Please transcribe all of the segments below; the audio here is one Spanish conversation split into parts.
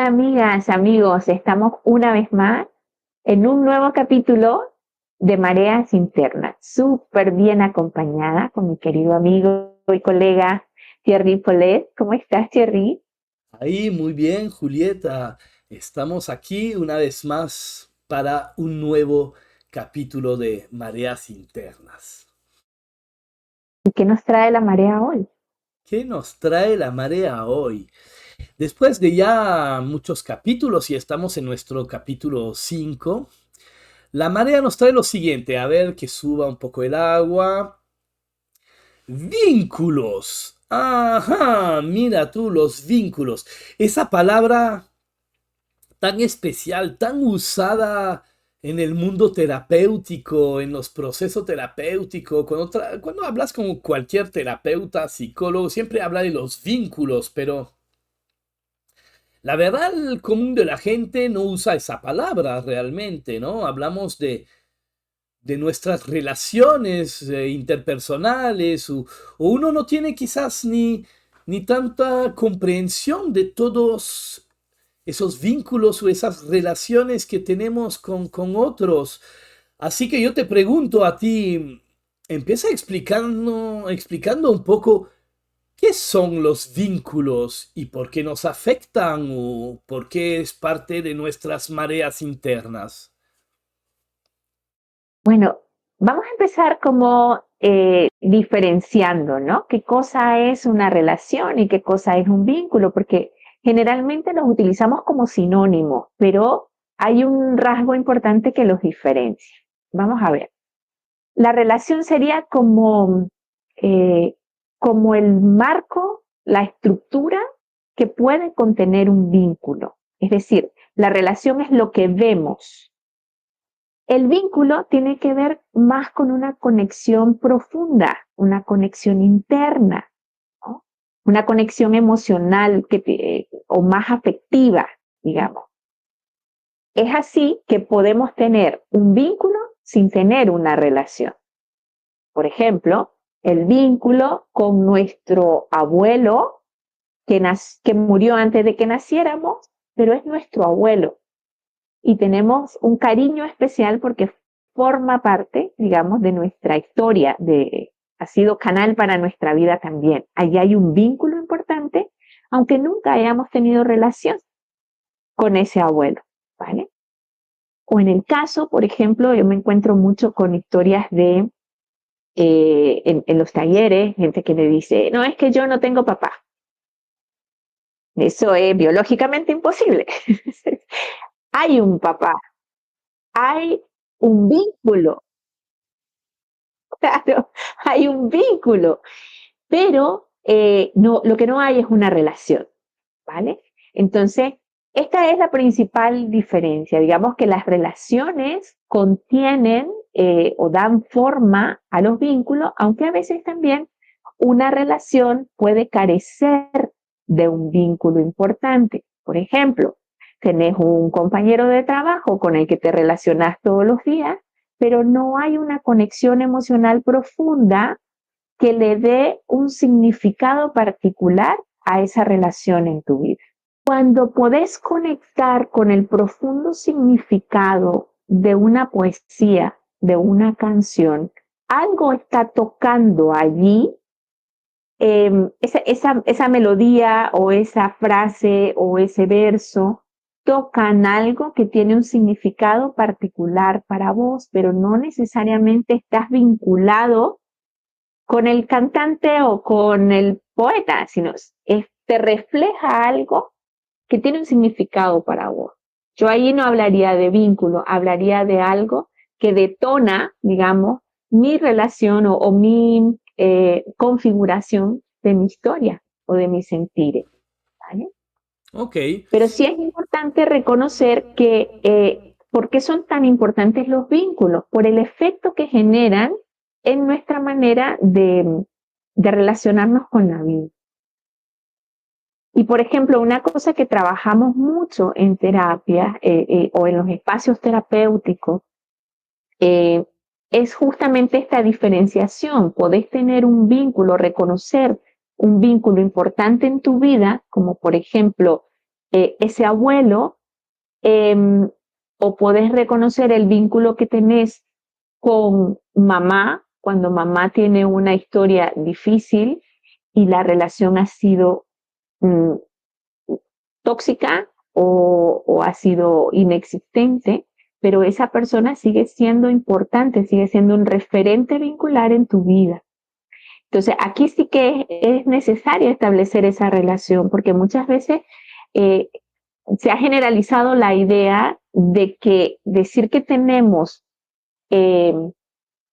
Hola amigas, amigos, estamos una vez más en un nuevo capítulo de Mareas Internas, súper bien acompañada con mi querido amigo y colega Thierry Polet. ¿Cómo estás, Thierry? Ahí, muy bien, Julieta. Estamos aquí una vez más para un nuevo capítulo de Mareas Internas. ¿Y qué nos trae la marea hoy? ¿Qué nos trae la marea hoy? Después de ya muchos capítulos y estamos en nuestro capítulo 5, la marea nos trae lo siguiente. A ver que suba un poco el agua. Vínculos. Ajá, mira tú los vínculos. Esa palabra tan especial, tan usada en el mundo terapéutico, en los procesos terapéuticos, cuando hablas con cualquier terapeuta, psicólogo, siempre habla de los vínculos, pero la verdad, el común de la gente no usa esa palabra realmente, ¿no? Hablamos de nuestras relaciones interpersonales, o uno no tiene quizás ni tanta comprensión de todos esos vínculos o esas relaciones que tenemos con otros. Así que yo te pregunto a ti, empieza explicando un poco qué son los vínculos y por qué nos afectan o por qué es parte de nuestras mareas internas. Bueno, vamos a empezar como diferenciando, ¿no? ¿Qué cosa es una relación y qué cosa es un vínculo? Porque generalmente los utilizamos como sinónimos, pero hay un rasgo importante que los diferencia. Vamos a ver. La relación sería eh, como el marco, la estructura que puede contener un vínculo. Es decir, la relación es lo que vemos. El vínculo tiene que ver más con una conexión profunda, una conexión interna, ¿no? Una conexión emocional o más afectiva, digamos. Es así que podemos tener un vínculo sin tener una relación. Por ejemplo, el vínculo con nuestro abuelo que murió antes de que naciéramos, pero es nuestro abuelo. Y tenemos un cariño especial porque forma parte, digamos, de nuestra historia, ha sido canal para nuestra vida también. Allí hay un vínculo importante, aunque nunca hayamos tenido relación con ese abuelo, ¿vale? O en el caso, por ejemplo, yo me encuentro mucho con historias en los talleres, gente que me dice, no, es que yo no tengo papá. Eso es biológicamente imposible. Hay un papá, hay un vínculo. Claro, hay un vínculo, pero no, lo que no hay es una relación, ¿vale? Entonces, esta es la principal diferencia. Digamos que las relaciones contienen o dan forma a los vínculos, aunque a veces también una relación puede carecer de un vínculo importante. Por ejemplo, tenés un compañero de trabajo con el que te relacionas todos los días, pero no hay una conexión emocional profunda que le dé un significado particular a esa relación en tu vida. Cuando podés conectar con el profundo significado de una poesía, de una canción, algo está tocando allí, esa melodía o esa frase o ese verso tocan algo que tiene un significado particular para vos, pero no necesariamente estás vinculado con el cantante o con el poeta, sino te refleja algo que tiene un significado para vos. Yo ahí no hablaría de vínculo, hablaría de algo que detona, digamos, mi relación o mi configuración de mi historia o de mis sentires, ¿vale? Ok, Pero sí es importante reconocer que, ¿por qué son tan importantes los vínculos? Por el efecto que generan en nuestra manera de relacionarnos con la vida. Y por ejemplo, una cosa que trabajamos mucho en terapia o en los espacios terapéuticos eh, es justamente esta diferenciación. Podés tener un vínculo, reconocer un vínculo importante en tu vida, como por ejemplo ese abuelo, o podés reconocer el vínculo que tenés con mamá, cuando mamá tiene una historia difícil y la relación ha sido mm, tóxica o ha sido inexistente, pero esa persona sigue siendo importante, sigue siendo un referente vincular en tu vida. Entonces, aquí sí que es necesario establecer esa relación, porque muchas veces eh, se ha generalizado la idea de que decir que tenemos, eh,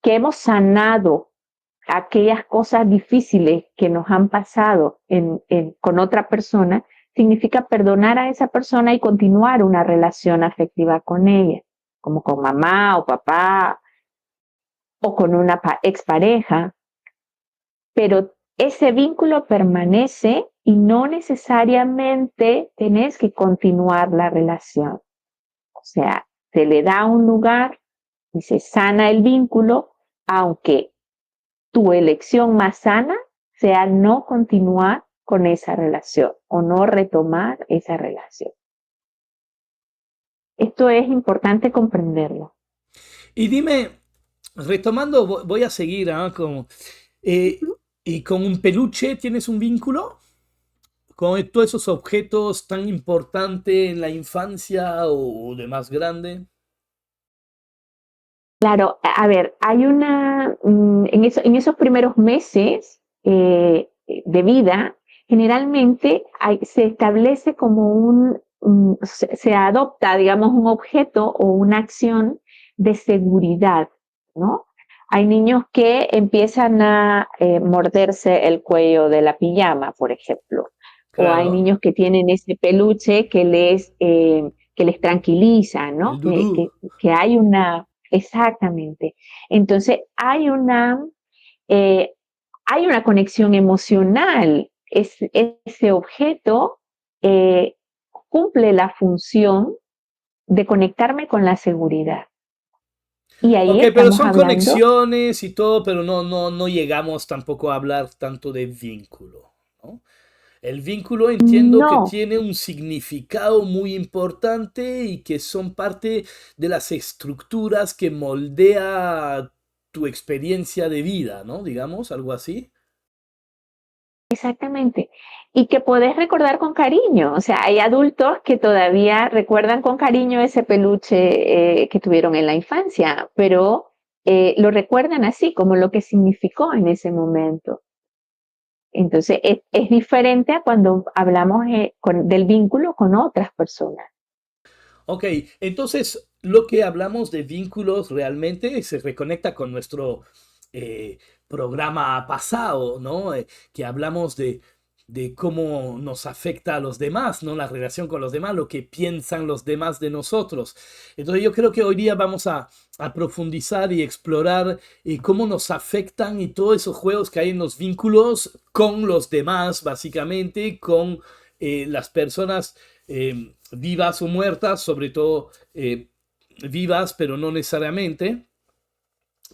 que hemos sanado aquellas cosas difíciles que nos han pasado con otra persona, significa perdonar a esa persona y continuar una relación afectiva con ella, como con mamá o papá o con una expareja, pero ese vínculo permanece y no necesariamente tenés que continuar la relación. O sea, se le da un lugar y se sana el vínculo, aunque tu elección más sana sea no continuar con esa relación o no retomar esa relación. Esto es importante comprenderlo. Y dime, retomando, voy a seguir, eh, ¿y con un peluche tienes un vínculo? ¿Con todos esos objetos tan importantes en la infancia o de más grande? Claro, a ver, hay en esos primeros meses de vida, generalmente se establece como se adopta, digamos, un objeto o una acción de seguridad, ¿no? Hay niños que empiezan a morderse el cuello de la pijama, por ejemplo, o hay Claro, niños que tienen ese peluche que les tranquiliza, ¿no? el dudú. Que hay una. Exactamente. Entonces, eh, hay una conexión emocional. Ese objeto eh, cumple la función de conectarme con la seguridad. Y ahí Ok, pero estamos son hablando, conexiones y todo, pero no llegamos tampoco a hablar tanto de vínculo, ¿no? El vínculo entiendo que no, tiene un significado muy importante y que son parte de las estructuras que moldea tu experiencia de vida, ¿no? Digamos, algo así. exactamente. Y que podés recordar con cariño. O sea, hay adultos que todavía recuerdan con cariño ese peluche que tuvieron en la infancia, pero lo recuerdan así, como lo que significó en ese momento. Entonces, es diferente a cuando hablamos del vínculo con otras personas. Ok, entonces lo que hablamos de vínculos realmente se reconecta con nuestro eh, programa pasado, ¿no? Que hablamos de cómo nos afecta a los demás, ¿no? La relación con los demás, lo que piensan los demás de nosotros. Entonces yo creo que hoy día vamos a profundizar y explorar cómo nos afectan y todos esos juegos que hay en los vínculos con los demás, básicamente, con las personas vivas o muertas, sobre todo vivas, pero no necesariamente,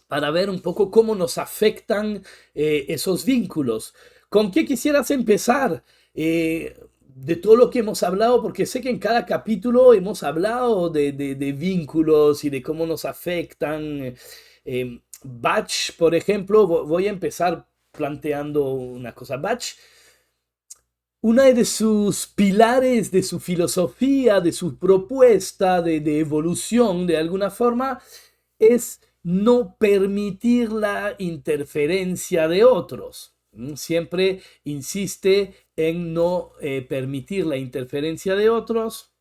para ver un poco cómo nos afectan esos vínculos. ¿Con qué quisieras empezar? De todo lo que hemos hablado, porque sé que en cada capítulo hemos hablado de vínculos y de cómo nos afectan. Bach, por ejemplo, voy a empezar planteando una cosa. Bach, una de sus pilares de su filosofía, de su propuesta de evolución, de alguna forma, es no permitir la interferencia de otros. Siempre insiste en no permitir la interferencia de otros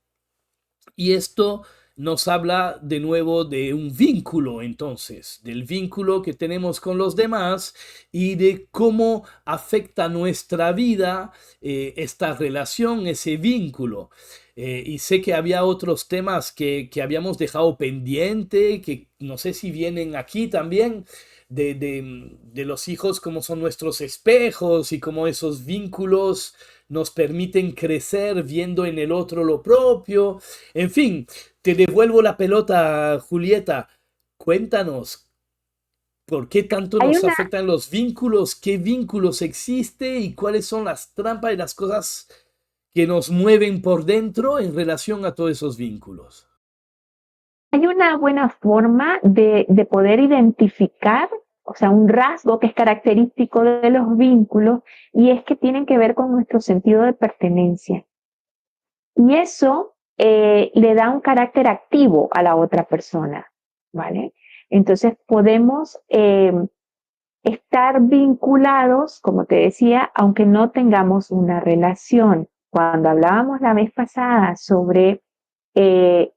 y esto nos habla de nuevo de un vínculo, entonces, del vínculo que tenemos con los demás y de cómo afecta nuestra vida esta relación, ese vínculo. Y sé que había otros temas que habíamos dejado pendiente, que no sé si vienen aquí también, de los hijos, como son nuestros espejos y cómo esos vínculos nos permiten crecer viendo en el otro lo propio. En fin, te devuelvo la pelota, Julieta. Cuéntanos, ¿por qué tanto Hay nos una, afectan los vínculos? ¿Qué vínculos existe y cuáles son las trampas y las cosas que nos mueven por dentro en relación a todos esos vínculos? Hay una buena forma de poder identificar, o sea, un rasgo que es característico de los vínculos y es que tienen que ver con nuestro sentido de pertenencia. Y eso le da un carácter activo a la otra persona, ¿vale? Entonces podemos estar vinculados, como te decía, aunque no tengamos una relación. Cuando hablábamos la vez pasada sobre eh,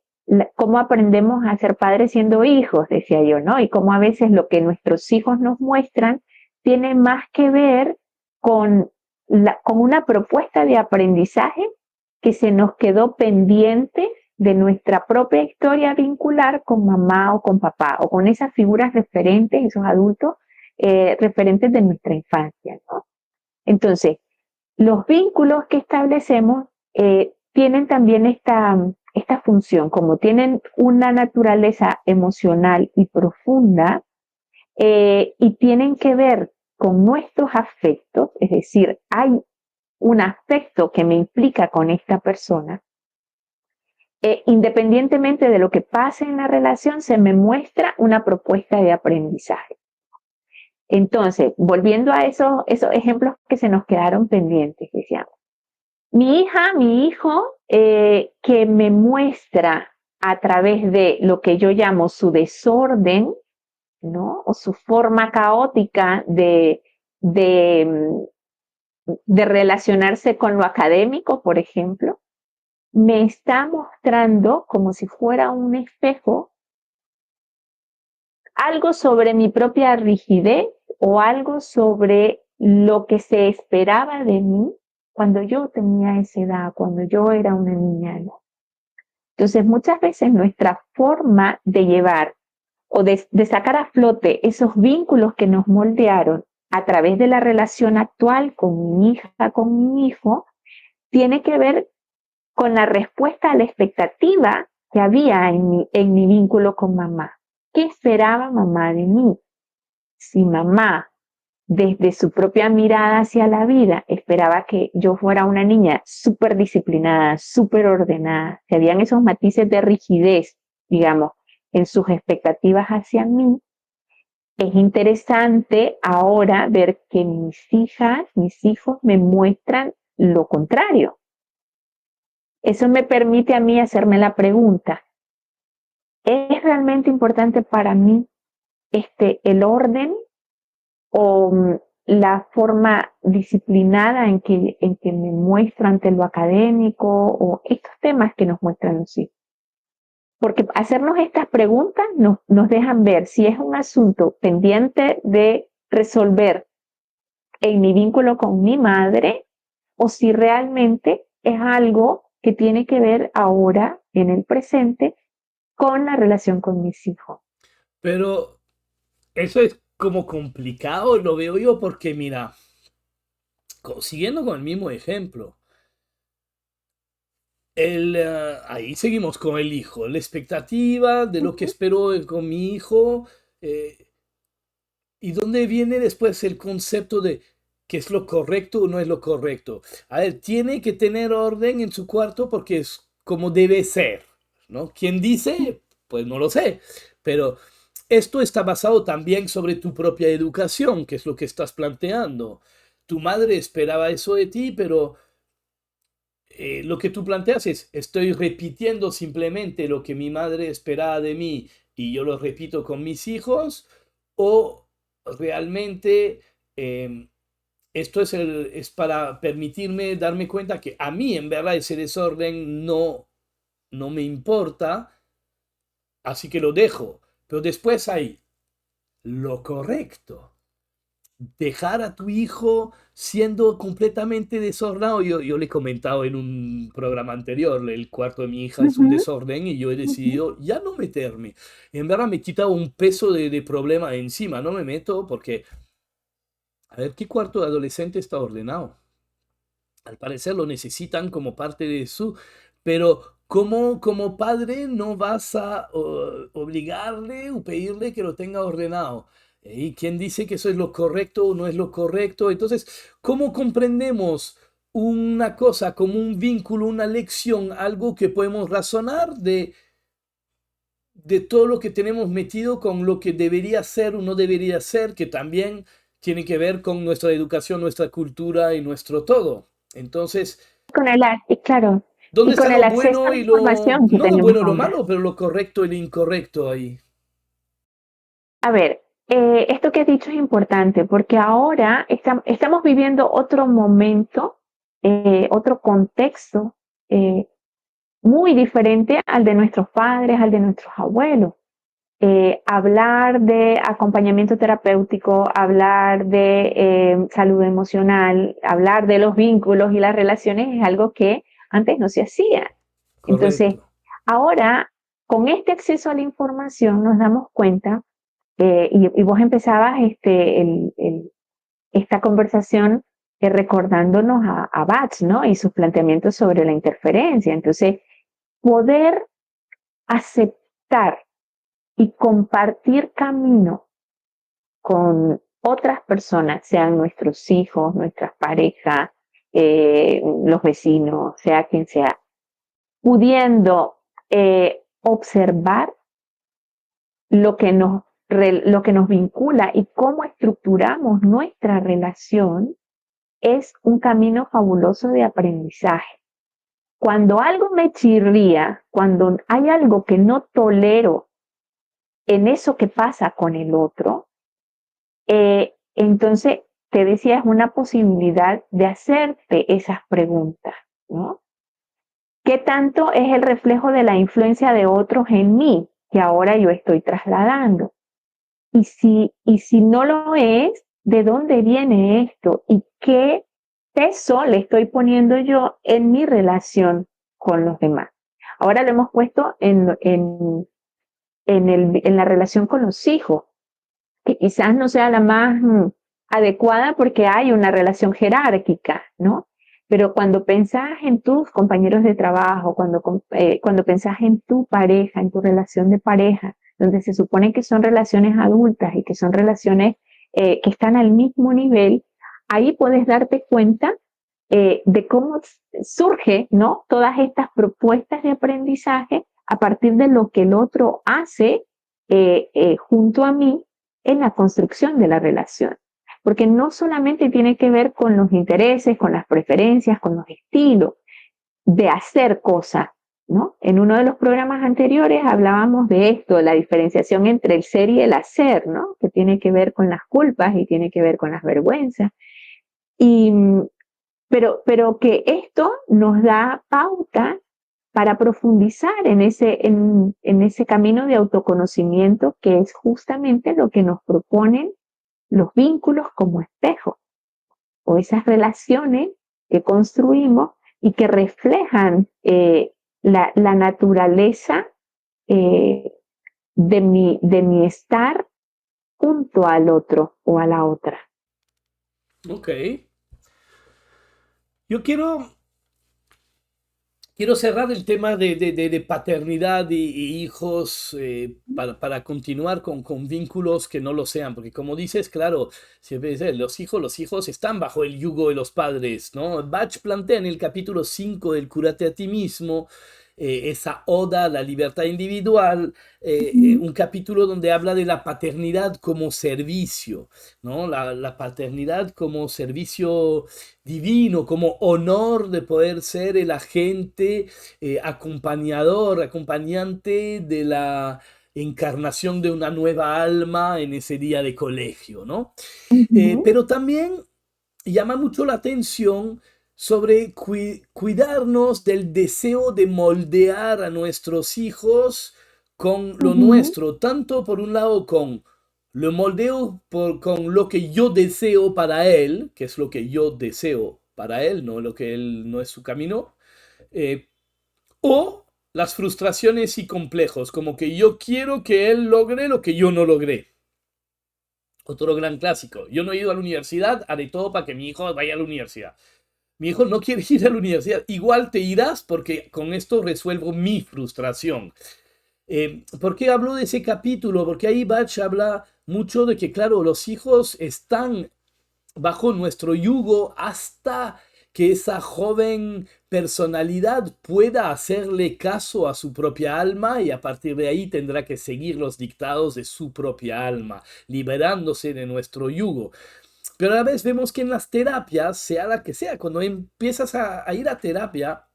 cómo aprendemos a ser padres siendo hijos, decía yo, ¿no? Y cómo a veces lo que nuestros hijos nos muestran tiene más que ver con, con una propuesta de aprendizaje que se nos quedó pendiente de nuestra propia historia vincular con mamá o con papá, o con esas figuras referentes, esos adultos referentes de nuestra infancia, ¿no? Entonces, los vínculos que establecemos tienen también esta función, como tienen una naturaleza emocional y profunda, y tienen que ver con nuestros afectos, es decir, hay un afecto que me implica con esta persona, independientemente de lo que pase en la relación, se me muestra una propuesta de aprendizaje. Entonces, volviendo a esos ejemplos que se nos quedaron pendientes, decíamos, mi hija, mi hijo, que me muestra a través de lo que yo llamo su desorden, ¿no? O su forma caótica de, de relacionarse con lo académico, por ejemplo, me está mostrando como si fuera un espejo algo sobre mi propia rigidez o algo sobre lo que se esperaba de mí cuando yo tenía esa edad, cuando yo era una niña, ¿no? Entonces, muchas veces nuestra forma de llevar o de sacar a flote esos vínculos que nos moldearon a través de la relación actual con mi hija, con mi hijo, tiene que ver con la respuesta a la expectativa que había en mi vínculo con mamá. ¿Qué esperaba mamá de mí? Si mamá, desde su propia mirada hacia la vida, esperaba que yo fuera una niña súper disciplinada, súper ordenada, que habían esos matices de rigidez, digamos, en sus expectativas hacia mí, es interesante ahora ver que mis hijas, mis hijos me muestran lo contrario. Eso me permite a mí hacerme la pregunta, ¿es realmente importante para mí el orden o la forma disciplinada en que me muestro ante lo académico o estos temas que nos muestran los hijos? Porque hacernos estas preguntas nos dejan ver si es un asunto pendiente de resolver en mi vínculo con mi madre o si realmente es algo que tiene que ver ahora, en el presente, con la relación con mis hijos. Pero eso es como complicado, lo veo yo, porque mira, siguiendo con el mismo ejemplo, ahí seguimos con el hijo, la expectativa de lo que Ujú, espero con mi hijo, eh, y dónde viene después el concepto de qué es lo correcto o no es lo correcto. A ver, tiene que tener orden en su cuarto porque es como debe ser, ¿no? ¿Quién dice? Pues no lo sé, pero esto está basado también sobre tu propia educación, que es lo que estás planteando. Tu madre esperaba eso de ti, pero lo que tú planteas es, estoy repitiendo simplemente lo que mi madre esperaba de mí y yo lo repito con mis hijos, o realmente esto es para permitirme darme cuenta que a mí en verdad ese desorden no me importa, así que lo dejo. Pero después hay lo correcto. Dejar a tu hijo siendo completamente desordenado. Yo le he comentado en un programa anterior, el cuarto de mi hija es un ujú, desorden y yo he ujú. decidido ya no meterme. En verdad me he quitado un peso de problema encima, no me meto porque, a ver, ¿qué cuarto de adolescente está ordenado? Al parecer lo necesitan como parte de su, pero como padre no vas a obligarle o pedirle que lo tenga ordenado. ¿Y quién dice que eso es lo correcto o no es lo correcto? Entonces, ¿cómo comprendemos una cosa, como un vínculo, una lección, algo que podemos razonar de todo lo que tenemos metido con lo que debería ser o no debería ser, que también tiene que ver con nuestra educación, nuestra cultura y nuestro todo. Entonces, Y claro, ¿dónde y está con el lo acceso a bueno la y lo, información que no lo tenemos bueno y lo ahora. malo, pero lo correcto y lo incorrecto ahí? A ver, esto que has dicho es importante porque ahora estamos viviendo otro momento, otro contexto eh, muy diferente al de nuestros padres, al de nuestros abuelos. Hablar de acompañamiento terapéutico, hablar de salud emocional, hablar de los vínculos y las relaciones es algo que antes no se hacía. Entonces, Correcto. ahora, con este acceso a la información, nos damos cuenta, y vos empezabas esta conversación recordándonos a Bach, ¿no? Y sus planteamientos sobre la interferencia. Entonces, poder aceptar y compartir camino con otras personas, sean nuestros hijos, nuestras parejas, los vecinos, sea quien sea, pudiendo observar lo que nos vincula y cómo estructuramos nuestra relación es un camino fabuloso de aprendizaje. Cuando algo me chirría, cuando hay algo que no tolero en eso que pasa con el otro, entonces te decía, es una posibilidad de hacerte esas preguntas, ¿no? ¿Qué tanto es el reflejo de la influencia de otros en mí que ahora yo estoy trasladando? Y si no lo es, ¿de dónde viene esto? ¿Y qué peso le estoy poniendo yo en mi relación con los demás? Ahora lo hemos puesto en la relación con los hijos, que quizás no sea la más adecuada porque hay una relación jerárquica, ¿no? Pero cuando pensás en tus compañeros de trabajo, cuando pensás en tu pareja, en tu relación de pareja, donde se supone que son relaciones adultas y que son relaciones que están al mismo nivel, ahí puedes darte cuenta de cómo surge, ¿no? Todas estas propuestas de aprendizaje a partir de lo que el otro hace junto a mí en la construcción de la relación. Porque no solamente tiene que ver con los intereses, con las preferencias, con los estilos de hacer cosas, ¿no? En uno de los programas anteriores hablábamos de esto, la diferenciación entre el ser y el hacer, ¿no? Que tiene que ver con las culpas y tiene que ver con las vergüenzas. Y, pero que esto nos da pauta para profundizar en ese camino de autoconocimiento que es justamente lo que nos proponen los vínculos como espejo o esas relaciones que construimos y que reflejan la naturaleza eh, de mi estar junto al otro o a la otra. Ok. Yo quiero cerrar el tema de paternidad y hijos para continuar con vínculos que no lo sean, porque como dices, claro, siempre dice, los hijos están bajo el yugo de los padres, ¿no? Bach plantea en el capítulo 5 del Cúrate a ti mismo, esa oda a la libertad individual, un capítulo donde habla de la paternidad como servicio, ¿no? La paternidad como servicio divino, como honor de poder ser el agente acompañador, acompañante de la encarnación de una nueva alma en ese día de colegio, ¿no? Ujú, Pero también llama mucho la atención sobre cuidarnos del deseo de moldear a nuestros hijos con lo ujú, nuestro, tanto por un lado con lo moldeo con lo que yo deseo para él, que es lo que yo deseo para él, no lo que él no es su camino, eh, o las frustraciones y complejos, como que yo quiero que él logre lo que yo no logré. Otro gran clásico. Yo no he ido a la universidad, haré todo para que mi hijo vaya a la universidad. Mi hijo no quiere ir a la universidad. Igual te irás porque con esto resuelvo mi frustración. ¿Por qué hablo de ese capítulo? Porque ahí Bach habla mucho de que, claro, los hijos están bajo nuestro yugo hasta que esa joven personalidad pueda hacerle caso a su propia alma y a partir de ahí tendrá que seguir los dictados de su propia alma, liberándose de nuestro yugo. Pero a la vez vemos que en las terapias, sea la que sea, cuando empiezas a ir a terapia,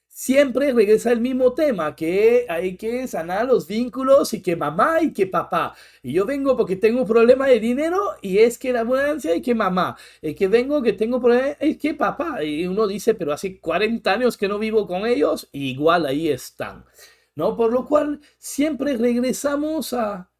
siempre regresa el mismo tema, que hay que sanar los vínculos y que mamá y que papá. Y yo vengo porque tengo un problema de dinero y es que la abundancia y que mamá. Y que vengo que tengo problema es que papá. Y uno dice, pero hace 40 años que no vivo con ellos, y igual ahí están. ¿No? Por lo cual siempre regresamos a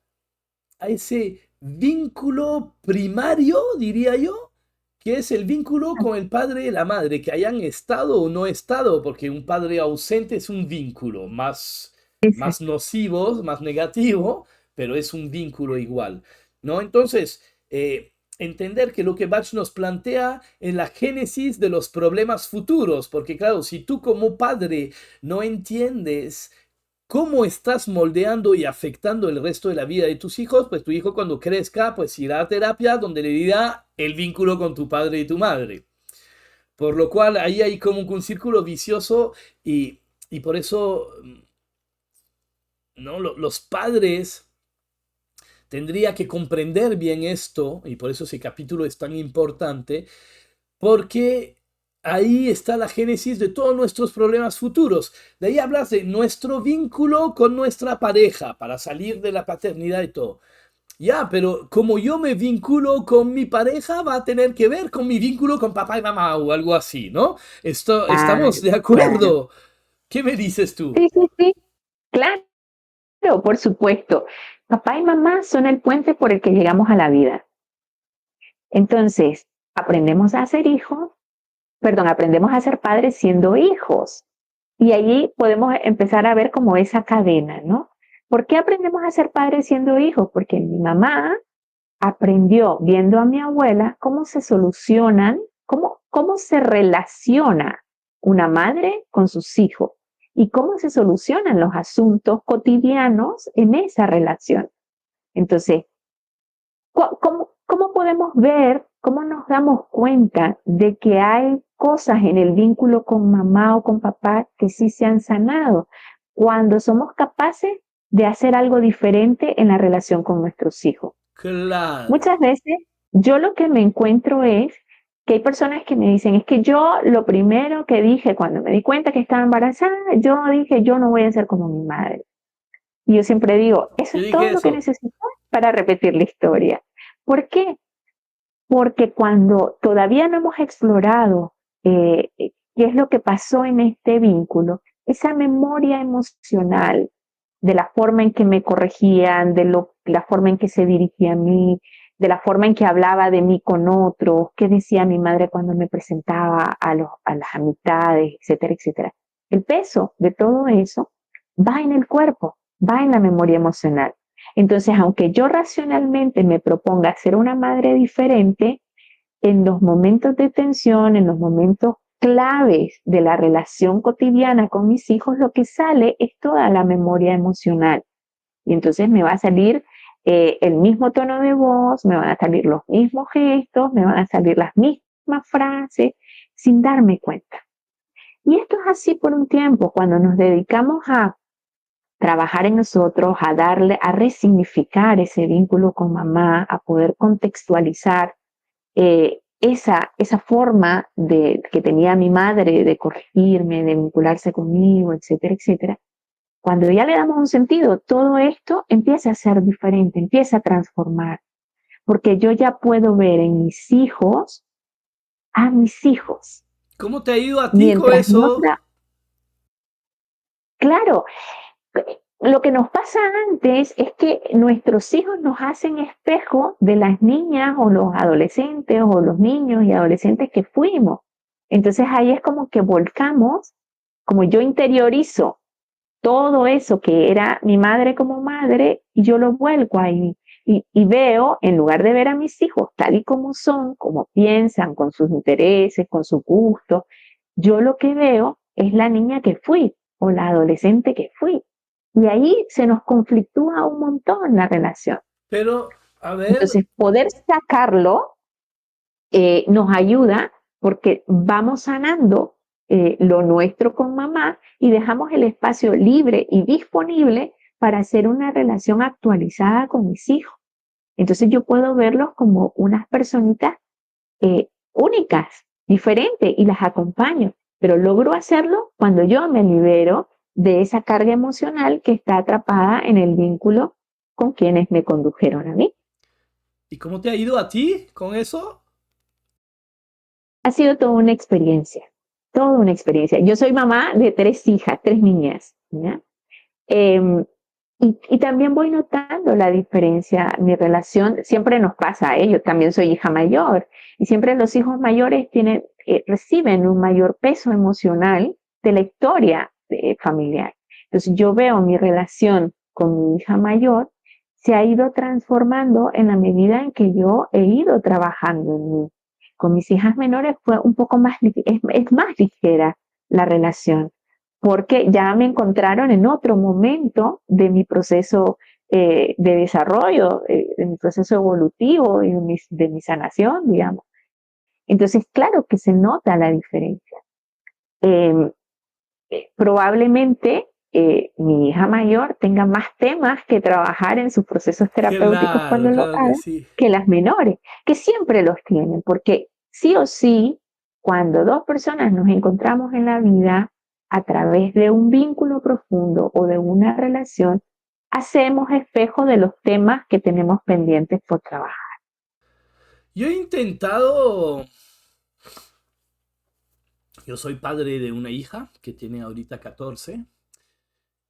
ese vínculo primario, diría yo, que es el vínculo con el padre y la madre, que hayan estado o no estado, porque un padre ausente es un vínculo más Exacto. nocivo, más negativo, pero es un vínculo igual, ¿no? Entonces, entender que lo que Bach nos plantea en la génesis de los problemas futuros, porque claro, si tú como padre no entiendes cómo estás moldeando y afectando el resto de la vida de tus hijos, pues tu hijo cuando crezca, pues irá a terapia donde le dirá el vínculo con tu padre y tu madre. Por lo cual ahí hay como un círculo vicioso y por eso, ¿no? Los padres tendría que comprender bien esto y por eso ese capítulo es tan importante porque ahí está la génesis de todos nuestros problemas futuros. De ahí hablas de nuestro vínculo con nuestra pareja para salir de la paternidad y todo. Ya, pero como yo me vinculo con mi pareja, va a tener que ver con mi vínculo con papá y mamá o algo así, ¿no? ¿Estamos Claro, de claro. acuerdo? ¿Qué me dices tú? Sí, sí, sí, claro, por supuesto. Papá y mamá son el puente por el que llegamos a la vida. Entonces, aprendemos a ser hijos, perdón, aprendemos a ser padres siendo hijos. Y allí podemos empezar a ver como esa cadena, ¿no? ¿Por qué aprendemos a ser padres siendo hijos? Porque mi mamá aprendió viendo a mi abuela cómo se solucionan, cómo se relaciona una madre con sus hijos y cómo se solucionan los asuntos cotidianos en esa relación. Entonces, ¿cómo podemos ver, cómo nos damos cuenta de que hay cosas en el vínculo con mamá o con papá que sí se han sanado? Cuando somos capaces de hacer algo diferente en la relación con nuestros hijos. Claro. Muchas veces yo lo que me encuentro es que hay personas que me dicen, es que yo lo primero que dije cuando me di cuenta que estaba embarazada, yo dije, yo no voy a ser como mi madre. Y yo siempre digo, eso Yo es dije todo lo que eso. necesitas para repetir la historia. ¿Por qué? Porque cuando todavía no hemos explorado qué es lo que pasó en este vínculo, esa memoria emocional de la forma en que me corregían, la forma en que se dirigía a mí, de la forma en que hablaba de mí con otros, qué decía mi madre cuando me presentaba a las amistades, etcétera, etcétera. El peso de todo eso va en el cuerpo, va en la memoria emocional. Entonces, aunque yo racionalmente me proponga ser una madre diferente, en los momentos de tensión, en los momentos claves de la relación cotidiana con mis hijos, lo que sale es toda la memoria emocional. Y entonces me va a salir el mismo tono de voz, me van a salir los mismos gestos, me van a salir las mismas frases, sin darme cuenta. Y esto es así por un tiempo, cuando nos dedicamos a trabajar en nosotros, a darle, a resignificar ese vínculo con mamá, a poder contextualizar esa forma que tenía mi madre de corregirme, de vincularse conmigo, etcétera, etcétera. Cuando ya le damos un sentido, todo esto empieza a ser diferente, empieza a transformar, porque yo ya puedo ver en mis hijos a mis hijos, ¿Cómo te ha ido a ti con mientras no, eso? claro, lo que nos pasa antes es que nuestros hijos nos hacen espejo de las niñas o los adolescentes o los niños y adolescentes que fuimos. Entonces ahí es como que volcamos, como yo interiorizo todo eso que era mi madre como madre y yo lo vuelco ahí. Y veo, en lugar de ver a mis hijos tal y como son, como piensan, con sus intereses, con sus gustos, yo lo que veo es la niña que fui o la adolescente que fui. Y ahí se nos conflictúa un montón la relación. Pero, a ver, Entonces, poder sacarlo nos ayuda porque vamos sanando lo nuestro con mamá y dejamos el espacio libre y disponible para hacer una relación actualizada con mis hijos. Entonces yo puedo verlos como unas personitas únicas, diferentes, y las acompaño, pero logro hacerlo cuando yo me libero de esa carga emocional que está atrapada en el vínculo con quienes me condujeron a mí. ¿Y cómo te ha ido a ti con eso? Ha sido toda una experiencia, toda una experiencia. Yo soy mamá de 3 hijas, 3 niñas, ¿ya? Eh, y también voy notando la diferencia, mi relación, siempre nos pasa, yo también soy hija mayor, y siempre los hijos mayores reciben un mayor peso emocional de la historia familiar. Entonces yo veo mi relación con mi hija mayor se ha ido transformando en la medida en que yo he ido trabajando en mí. Con mis hijas menores fue un poco más, es más ligera la relación porque ya me encontraron en otro momento de mi proceso de desarrollo, de mi proceso evolutivo y de mi sanación, digamos. Entonces, claro que se nota la diferencia. Eh, Probablemente mi hija mayor tenga más temas que trabajar en sus procesos terapéuticos Claro, cuando lo claro que haga sí. que las menores, que siempre los tienen, porque sí o sí, cuando dos personas nos encontramos en la vida a través de un vínculo profundo o de una relación, hacemos espejo de los temas que tenemos pendientes por trabajar. Yo he intentado, yo soy padre de una hija que tiene ahorita 14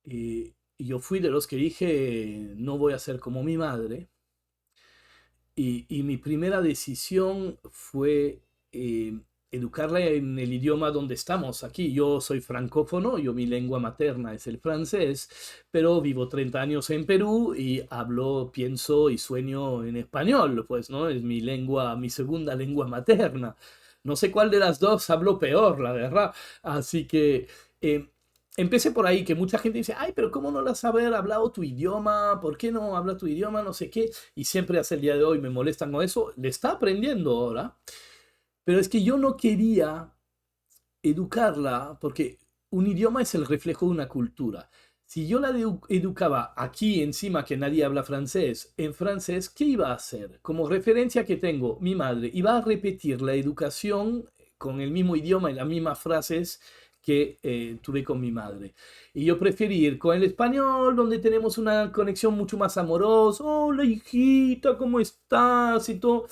y yo fui de los que dije, no voy a ser como mi madre. Y mi primera decisión fue educarla en el idioma donde estamos aquí. Yo soy francófono, yo mi lengua materna es el francés, pero vivo 30 años en Perú y hablo, pienso y sueño en español, pues, ¿no? Es mi lengua, mi segunda lengua materna. No sé cuál de las dos hablo peor, la verdad. Así que eh, empecé por ahí, que mucha gente dice, ay, pero ¿cómo no las haber hablado tu idioma? ¿Por qué no habla tu idioma? No sé qué. Y siempre hasta el día de hoy me molestan con eso. Le está aprendiendo ahora. Pero es que yo no quería educarla porque un idioma es el reflejo de una cultura. Si yo la educaba aquí encima que nadie habla francés, en francés, ¿qué iba a hacer? Como referencia que tengo, mi madre iba a repetir la educación con el mismo idioma y las mismas frases que tuve con mi madre. Y yo preferí ir con el español, donde tenemos una conexión mucho más amorosa. Hola hijita, ¿cómo estás? Y todo.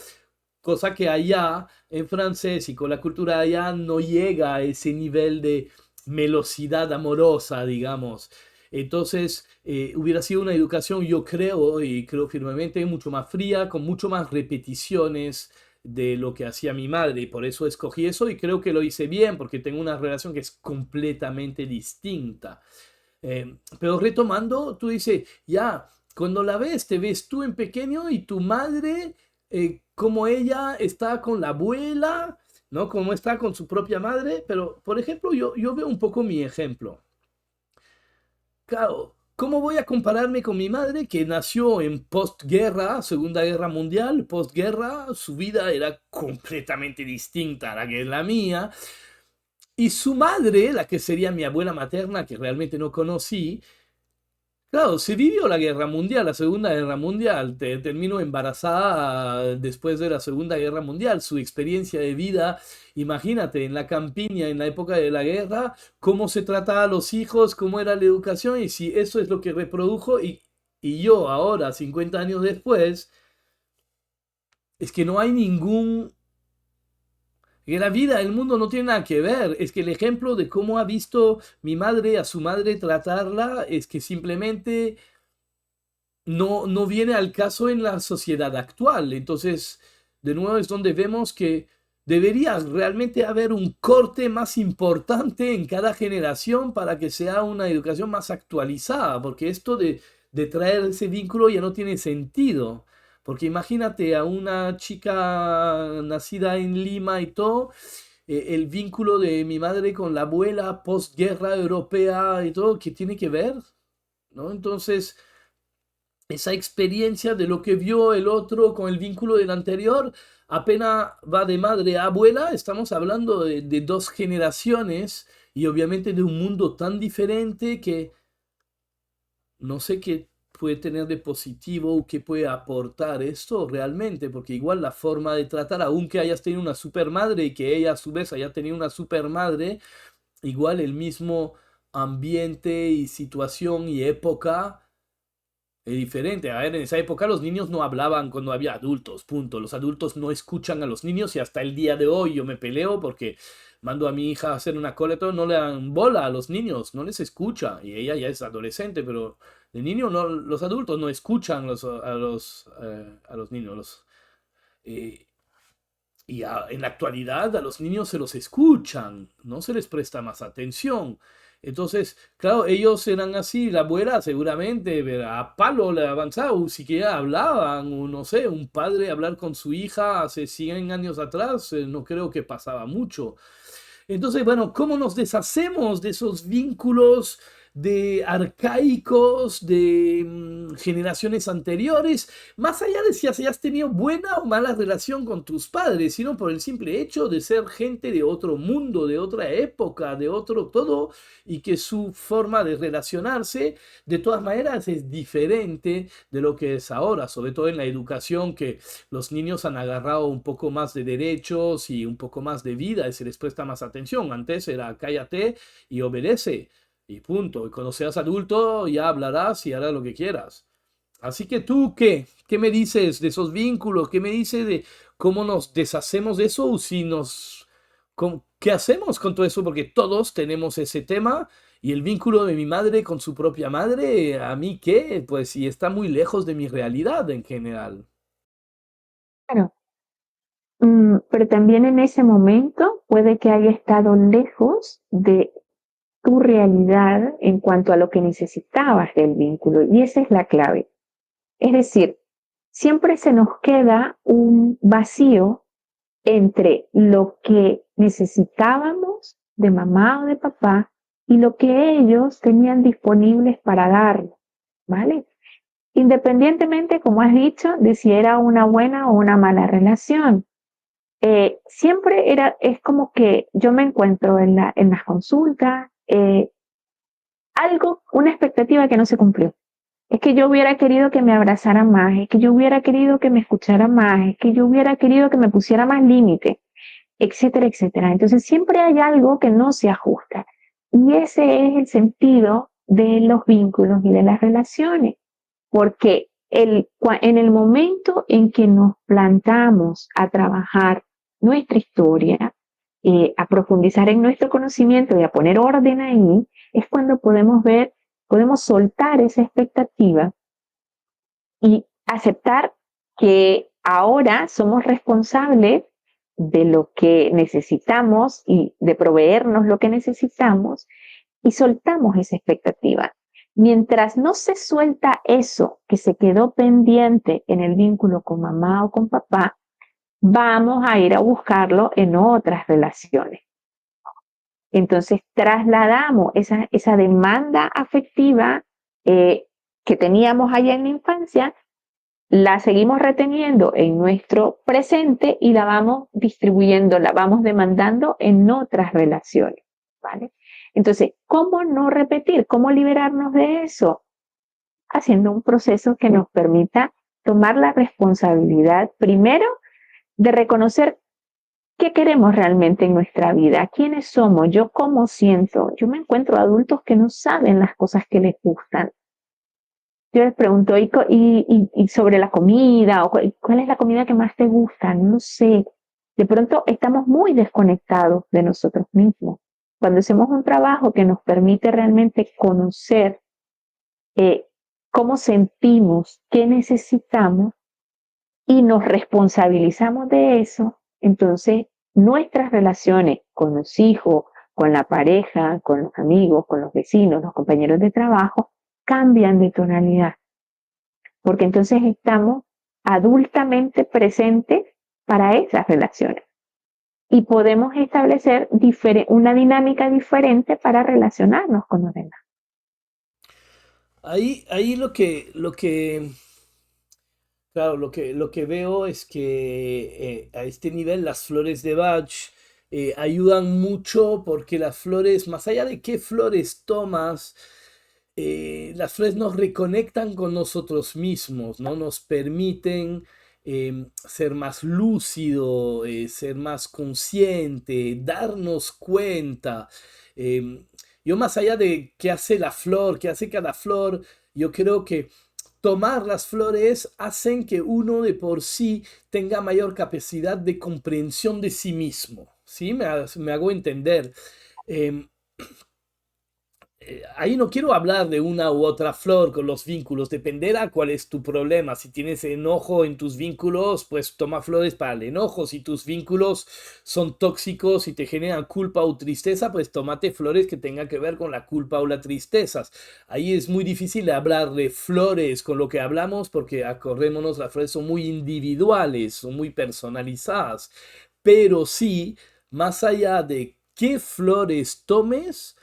Cosa que allá en francés y con la cultura de allá no llega a ese nivel de melosidad amorosa, digamos. Entonces, hubiera sido una educación, yo creo, y creo firmemente, mucho más fría, con mucho más repeticiones de lo que hacía mi madre. Y por eso escogí eso y creo que lo hice bien, porque tengo una relación que es completamente distinta. Pero retomando, tú dices, ya, cuando la ves, te ves tú en pequeño y tu madre, como ella está con la abuela, ¿no? Como está con su propia madre. Pero, por ejemplo, yo veo un poco mi ejemplo. Claro, ¿cómo voy a compararme con mi madre que nació en postguerra, Segunda Guerra Mundial? Postguerra, su vida era completamente distinta a la que es la mía. Y su madre, la que sería mi abuela materna, que realmente no conocí, claro, se vivió la guerra mundial, la Segunda Guerra Mundial, terminó embarazada después de la Segunda Guerra Mundial, su experiencia de vida, imagínate, en la campiña, en la época de la guerra, cómo se trataba a los hijos, cómo era la educación y si eso es lo que reprodujo y yo ahora, 50 años después, es que no hay ningún que la vida, el mundo no tiene nada que ver. Es que el ejemplo de cómo ha visto mi madre a su madre tratarla es que simplemente no viene al caso en la sociedad actual. Entonces, de nuevo es donde vemos que debería realmente haber un corte más importante en cada generación para que sea una educación más actualizada, porque esto de traer ese vínculo ya no tiene sentido. Porque imagínate a una chica nacida en Lima y todo, el vínculo de mi madre con la abuela postguerra europea y todo, ¿qué tiene que ver? ¿No? Entonces, esa experiencia de lo que vio el otro con el vínculo del anterior, apenas va de madre a abuela, estamos hablando de dos generaciones y obviamente de un mundo tan diferente que no sé qué puede tener de positivo o qué puede aportar esto realmente, porque igual la forma de tratar, aunque hayas tenido una super madre y que ella a su vez haya tenido una super madre, igual el mismo ambiente y situación y época es diferente. A ver, en esa época los niños no hablaban cuando había adultos, punto. Los adultos no escuchan a los niños y hasta el día de hoy yo me peleo porque mando a mi hija a hacer una cola y todo, no le dan bola a los niños, no les escucha. Y ella ya es adolescente, pero de niño no, los adultos no escuchan a los niños. Eh, en la actualidad a los niños se los escuchan, no se les presta más atención. Entonces, claro, ellos eran así, la abuela seguramente a palo le avanzaba, o siquiera hablaban, o no sé, un padre hablar con su hija hace 100 años atrás, no creo que pasaba mucho. Entonces, bueno, ¿cómo nos deshacemos de esos vínculos de arcaicos de generaciones anteriores, más allá de si hayas tenido buena o mala relación con tus padres, sino por el simple hecho de ser gente de otro mundo, de otra época, de otro todo, y que su forma de relacionarse de todas maneras es diferente de lo que es ahora, sobre todo en la educación, que los niños han agarrado un poco más de derechos y un poco más de vida y se les presta más atención. Antes era cállate y obedece y punto. Y cuando seas adulto ya hablarás y harás lo que quieras. Así que tú, ¿qué? ¿Qué me dices de esos vínculos? ¿Qué me dices de cómo nos deshacemos de eso? O si nos... ¿Qué hacemos con todo eso? Porque todos tenemos ese tema y el vínculo de mi madre con su propia madre, ¿a mí qué? Pues si está muy lejos de mi realidad en general. Claro. Pero también en ese momento puede que haya estado lejos de tu realidad en cuanto a lo que necesitabas del vínculo. Y esa es la clave. Es decir, siempre se nos queda un vacío entre lo que necesitábamos de mamá o de papá y lo que ellos tenían disponibles para darnos, ¿vale? Independientemente, como has dicho, de si era una buena o una mala relación. Siempre es como que yo me encuentro en las consultas, una expectativa que no se cumplió. Es que yo hubiera querido que me abrazara más, es que yo hubiera querido que me escuchara más, es que yo hubiera querido que me pusiera más límite, etcétera, etcétera. Entonces siempre hay algo que no se ajusta. Y ese es el sentido de los vínculos y de las relaciones, porque en el momento en que nos plantamos a trabajar nuestra historia, a profundizar en nuestro conocimiento y a poner orden ahí, es cuando podemos soltar esa expectativa y aceptar que ahora somos responsables de lo que necesitamos y de proveernos lo que necesitamos y soltamos esa expectativa. Mientras no se suelta eso que se quedó pendiente en el vínculo con mamá o con papá, vamos a ir a buscarlo en otras relaciones. Entonces trasladamos esa demanda afectiva que teníamos allá en la infancia, la seguimos reteniendo en nuestro presente y la vamos distribuyendo, la vamos demandando en otras relaciones, ¿vale? Entonces, ¿cómo no repetir? ¿Cómo liberarnos de eso? Haciendo un proceso que nos permita tomar la responsabilidad, primero, de reconocer qué queremos realmente en nuestra vida, quiénes somos, yo cómo siento. Yo me encuentro adultos que no saben las cosas que les gustan. Yo les pregunto, ¿y sobre la comida? ¿O cuál es la comida que más te gusta? No sé. De pronto estamos muy desconectados de nosotros mismos. Cuando hacemos un trabajo que nos permite realmente conocer eh, cómo sentimos, qué necesitamos y nos responsabilizamos de eso, entonces nuestras relaciones con los hijos, con la pareja, con los amigos, con los vecinos, los compañeros de trabajo, cambian de tonalidad, porque entonces estamos adultamente presentes para esas relaciones y podemos establecer una dinámica diferente para relacionarnos con los demás. Ahí claro, lo que veo es que a este nivel las flores de Bach ayudan mucho porque las flores, más allá de qué flores tomas, las flores nos reconectan con nosotros mismos, ¿no? Nos permiten ser más lúcido, ser más consciente, darnos cuenta. Em, yo más allá de qué hace la flor, qué hace cada flor, yo creo que tomar las flores hacen que uno de por sí tenga mayor capacidad de comprensión de sí mismo. ¿Sí? Me hago entender. Em, Ahí no quiero hablar de una u otra flor con los vínculos, dependerá cuál es tu problema. Si tienes enojo en tus vínculos, pues toma flores para el enojo. Si tus vínculos son tóxicos y te generan culpa o tristeza, pues tómate flores que tengan que ver con la culpa o la tristeza. Ahí es muy difícil hablar de flores con lo que hablamos porque acordémonos, las flores son muy individuales, son muy personalizadas. Pero sí, más allá de qué flores tomes,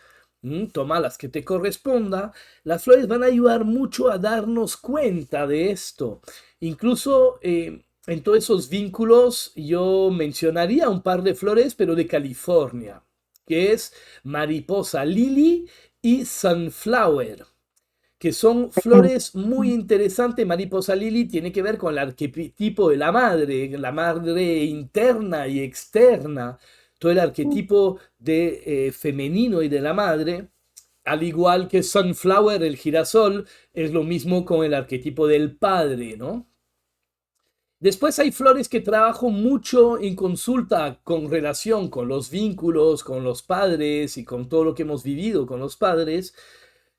toma las que te corresponda, las flores van a ayudar mucho a darnos cuenta de esto. Incluso en todos esos vínculos yo mencionaría un par de flores, pero de California, que es mariposa lily y sunflower, que son flores muy interesantes. Mariposa lily tiene que ver con el arquetipo de la madre interna y externa, todo el arquetipo de femenino y de la madre, al igual que Sunflower, el girasol, es lo mismo con el arquetipo del padre, ¿no? Después hay flores que trabajo mucho en consulta con relación con los vínculos, con los padres y con todo lo que hemos vivido con los padres,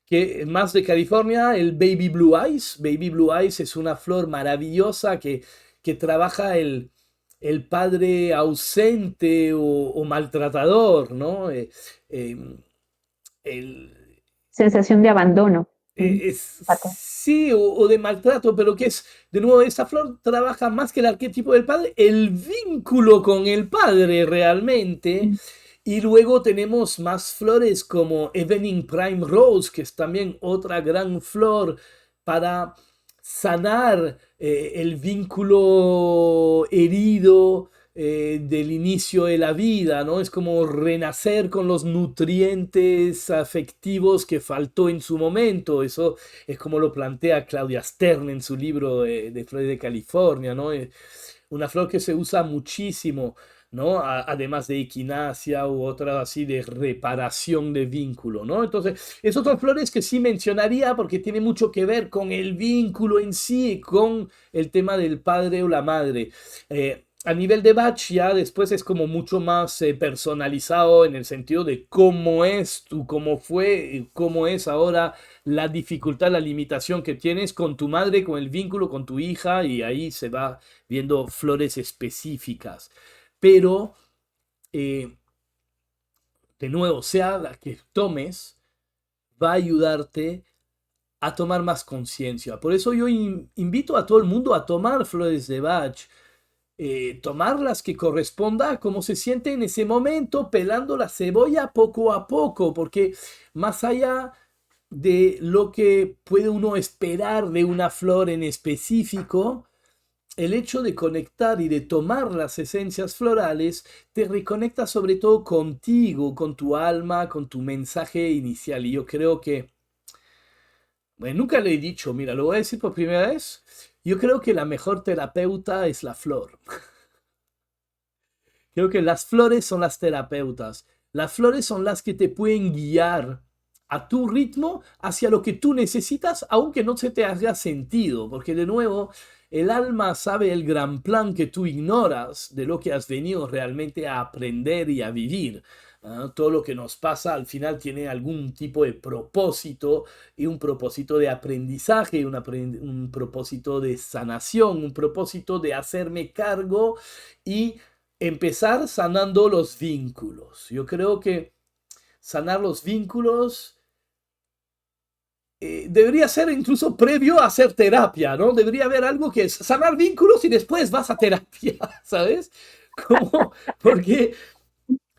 que más de California, el Baby Blue Eyes. Baby Blue Eyes es una flor maravillosa que trabaja el padre ausente o maltratador, ¿no? Eh, el, Sensación de abandono. Paco. sí, o de maltrato, pero que es, de nuevo, esta flor trabaja más que el arquetipo del padre, el vínculo con el padre realmente. Y luego tenemos más flores como Evening Prime Rose, que es también otra gran flor para sanar el vínculo herido del inicio de la vida, ¿no? Es como renacer con los nutrientes afectivos que faltó en su momento. Eso es como lo plantea Claudia Stern en su libro de Flores de California, ¿no? Una flor que se usa muchísimo, ¿no? Además de equinacia u otra así de reparación de vínculo, ¿no? Entonces, esas son flores que sí mencionaría porque tiene mucho que ver con el vínculo en sí, con el tema del padre o la madre. A nivel de Bach ya después es como mucho más personalizado en el sentido de cómo es tú, cómo fue, cómo es ahora la dificultad, la limitación que tienes con tu madre, con el vínculo con tu hija y ahí se va viendo flores específicas. Pero, eh, de nuevo, sea la que tomes, va a ayudarte a tomar más conciencia. Por eso yo invito a todo el mundo a tomar flores de Bach, tomar las que corresponda a cómo se siente en ese momento, pelando la cebolla poco a poco, porque más allá de lo que puede uno esperar de una flor en específico, el hecho de conectar y de tomar las esencias florales te reconecta sobre todo contigo, con tu alma, con tu mensaje inicial. Y yo creo que, bueno, nunca le he dicho, mira, lo voy a decir por primera vez, yo creo que la mejor terapeuta es la flor. Creo que las flores son las terapeutas. Las flores son las que te pueden guiar a tu ritmo hacia lo que tú necesitas, aunque no se te haga sentido, porque de nuevo, el alma sabe el gran plan que tú ignoras de lo que has venido realmente a aprender y a vivir. Todo lo que nos pasa al final tiene algún tipo de propósito y un propósito de aprendizaje, un propósito de sanación, un propósito de hacerme cargo y empezar sanando los vínculos. Yo creo que sanar los vínculos debería ser incluso previo a hacer terapia, ¿no? Debería haber algo que es sanar vínculos y después vas a terapia, ¿sabes? Como, porque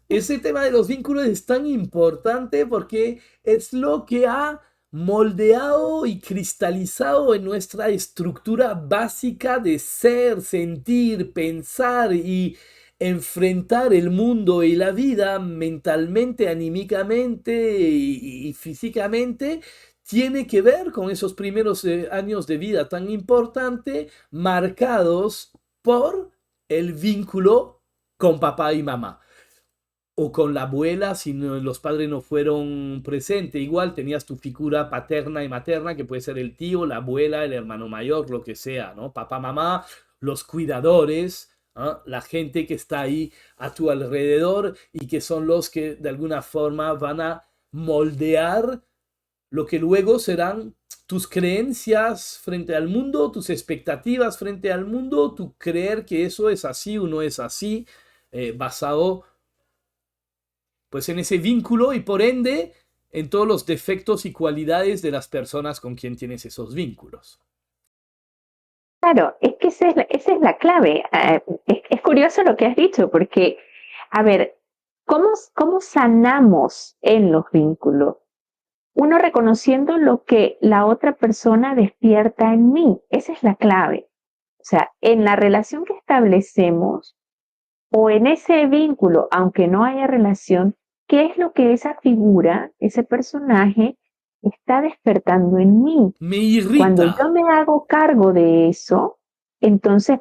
ese tema de los vínculos es tan importante porque es lo que ha moldeado y cristalizado en nuestra estructura básica de ser, sentir, pensar y enfrentar el mundo y la vida mentalmente, anímicamente y físicamente, tiene que ver con esos primeros años de vida tan importante, marcados por el vínculo con papá y mamá. O con la abuela, si los padres no fueron presentes. Igual tenías tu figura paterna y materna, que puede ser el tío, la abuela, el hermano mayor, lo que sea, ¿no? Papá, mamá, los cuidadores, ¿ah? La gente que está ahí a tu alrededor y que son los que de alguna forma van a moldear lo que luego serán tus creencias frente al mundo, tus expectativas frente al mundo, tu creer que eso es así o no es así, basado pues en ese vínculo y por ende en todos los defectos y cualidades de las personas con quien tienes esos vínculos. Claro, es que esa es la clave. Es curioso lo que has dicho, porque, a ver, ¿cómo sanamos en los vínculos? Uno reconociendo lo que la otra persona despierta en mí. Esa es la clave. O sea, en la relación que establecemos o en ese vínculo, aunque no haya relación, ¿qué es lo que esa figura, ese personaje, está despertando en mí? Me Cuando irrita. yo me hago cargo de eso, entonces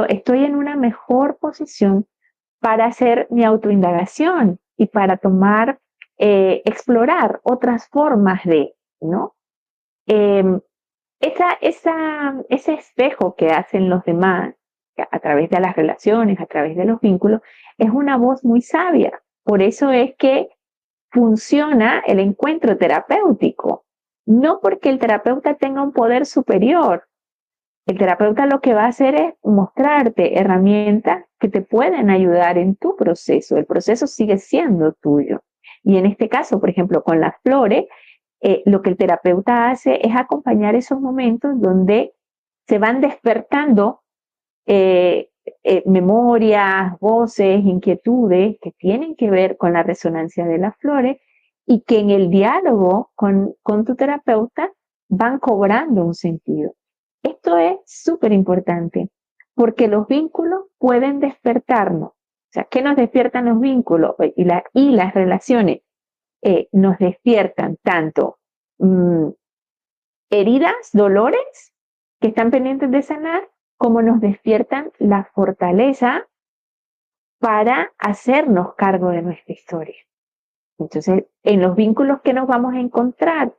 estoy en una mejor posición para hacer mi autoindagación y para explorar otras formas de, ¿no? Eh, ese espejo que hacen los demás a través de las relaciones, a través de los vínculos, es una voz muy sabia. Por eso es que funciona el encuentro terapéutico. No porque el terapeuta tenga un poder superior. El terapeuta lo que va a hacer es mostrarte herramientas que te pueden ayudar en tu proceso. El proceso sigue siendo tuyo. Y en este caso, por ejemplo, con las flores, lo que el terapeuta hace es acompañar esos momentos donde se van despertando eh, memorias, voces, inquietudes que tienen que ver con la resonancia de las flores y que en el diálogo con tu terapeuta van cobrando un sentido. Esto es súper importante porque los vínculos pueden despertarnos. O sea, ¿qué nos despiertan los vínculos y las relaciones? Nos despiertan tanto mmm, heridas, dolores que están pendientes de sanar, como nos despiertan la fortaleza para hacernos cargo de nuestra historia. Entonces, en los vínculos que nos vamos a encontrar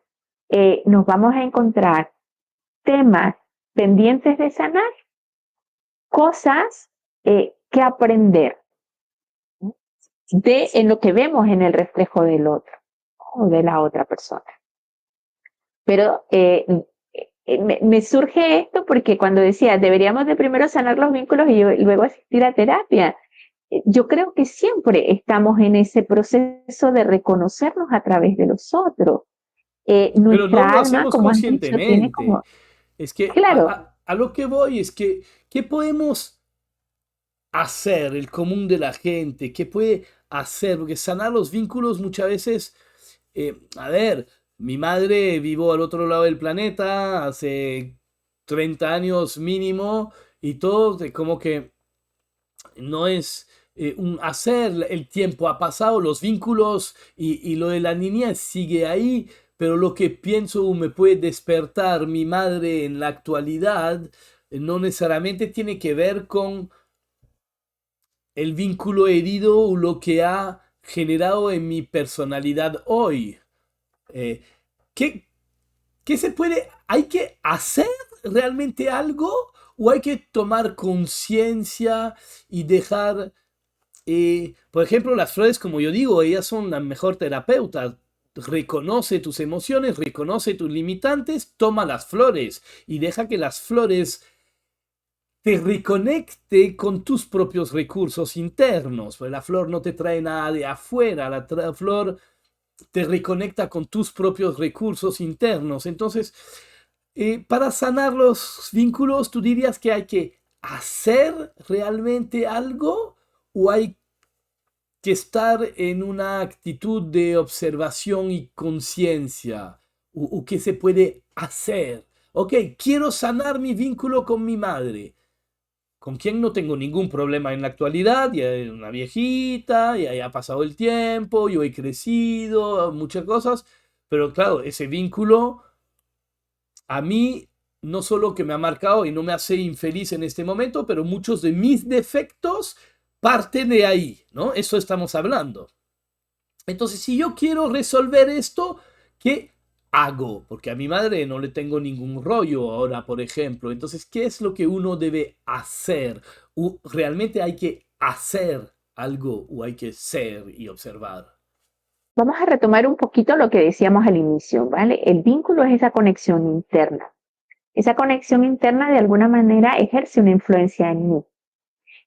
temas pendientes de sanar, cosas que aprender en lo que vemos en el reflejo del otro o de la otra persona. Pero me surge esto porque cuando decía, deberíamos de primero sanar los vínculos y luego asistir a terapia, yo creo que siempre estamos en ese proceso de reconocernos a través de los otros. Pero no Nuestra lo alma, hacemos como has dicho, tiene conscientemente. como, Es que claro, a lo que voy es que, ¿qué podemos hacer el común de la gente? ¿Qué puede hacer? Porque sanar los vínculos muchas veces, a ver, mi madre vivió al otro lado del planeta hace 30 años mínimo y todo, como que no es un hacer, el tiempo ha pasado, los vínculos y lo de la niñez sigue ahí, pero lo que pienso me puede despertar mi madre en la actualidad no necesariamente tiene que ver con el vínculo herido o lo que ha generado en mi personalidad hoy. Eh, ¿qué, ¿Qué se puede? ¿Hay que hacer realmente algo o hay que tomar conciencia y dejar, por ejemplo, las flores, como yo digo, ellas son la mejor terapeuta? Reconoce tus emociones, reconoce tus limitantes, toma las flores y deja que las flores te reconecte con tus propios recursos internos. Pues la flor no te trae nada de afuera, la flor te reconecta con tus propios recursos internos. Entonces, para sanar los vínculos, ¿tú dirías que hay que hacer realmente algo o hay que estar en una actitud de observación y conciencia? ¿O qué se puede hacer? Ok, quiero sanar mi vínculo con mi madre, con quien no tengo ningún problema en la actualidad, ya es una viejita, ya ha pasado el tiempo, yo he crecido, muchas cosas, pero claro, ese vínculo a mí no solo que me ha marcado y no me hace infeliz en este momento, pero muchos de mis defectos parten de ahí, ¿no? Eso estamos hablando. Entonces, si yo quiero resolver esto, ¿qué hago? Porque a mi madre no le tengo ningún rollo ahora, por ejemplo. Entonces, ¿qué es lo que uno debe hacer? ¿Realmente hay que hacer algo o hay que ser y observar? Vamos a retomar un poquito lo que decíamos al inicio, ¿vale? El vínculo es esa conexión interna. Esa conexión interna de alguna manera ejerce una influencia en mí.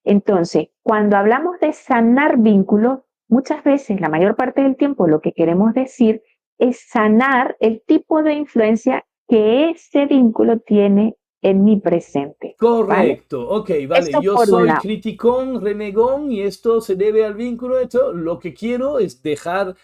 Entonces, cuando hablamos de sanar vínculos, muchas veces, la mayor parte del tiempo, lo que queremos decir es sanar el tipo de influencia que ese vínculo tiene en mi presente, ¿vale? Correcto, ok, vale, Eso yo por un soy lado. criticón, renegón y esto se debe al vínculo, esto, lo que quiero es dejar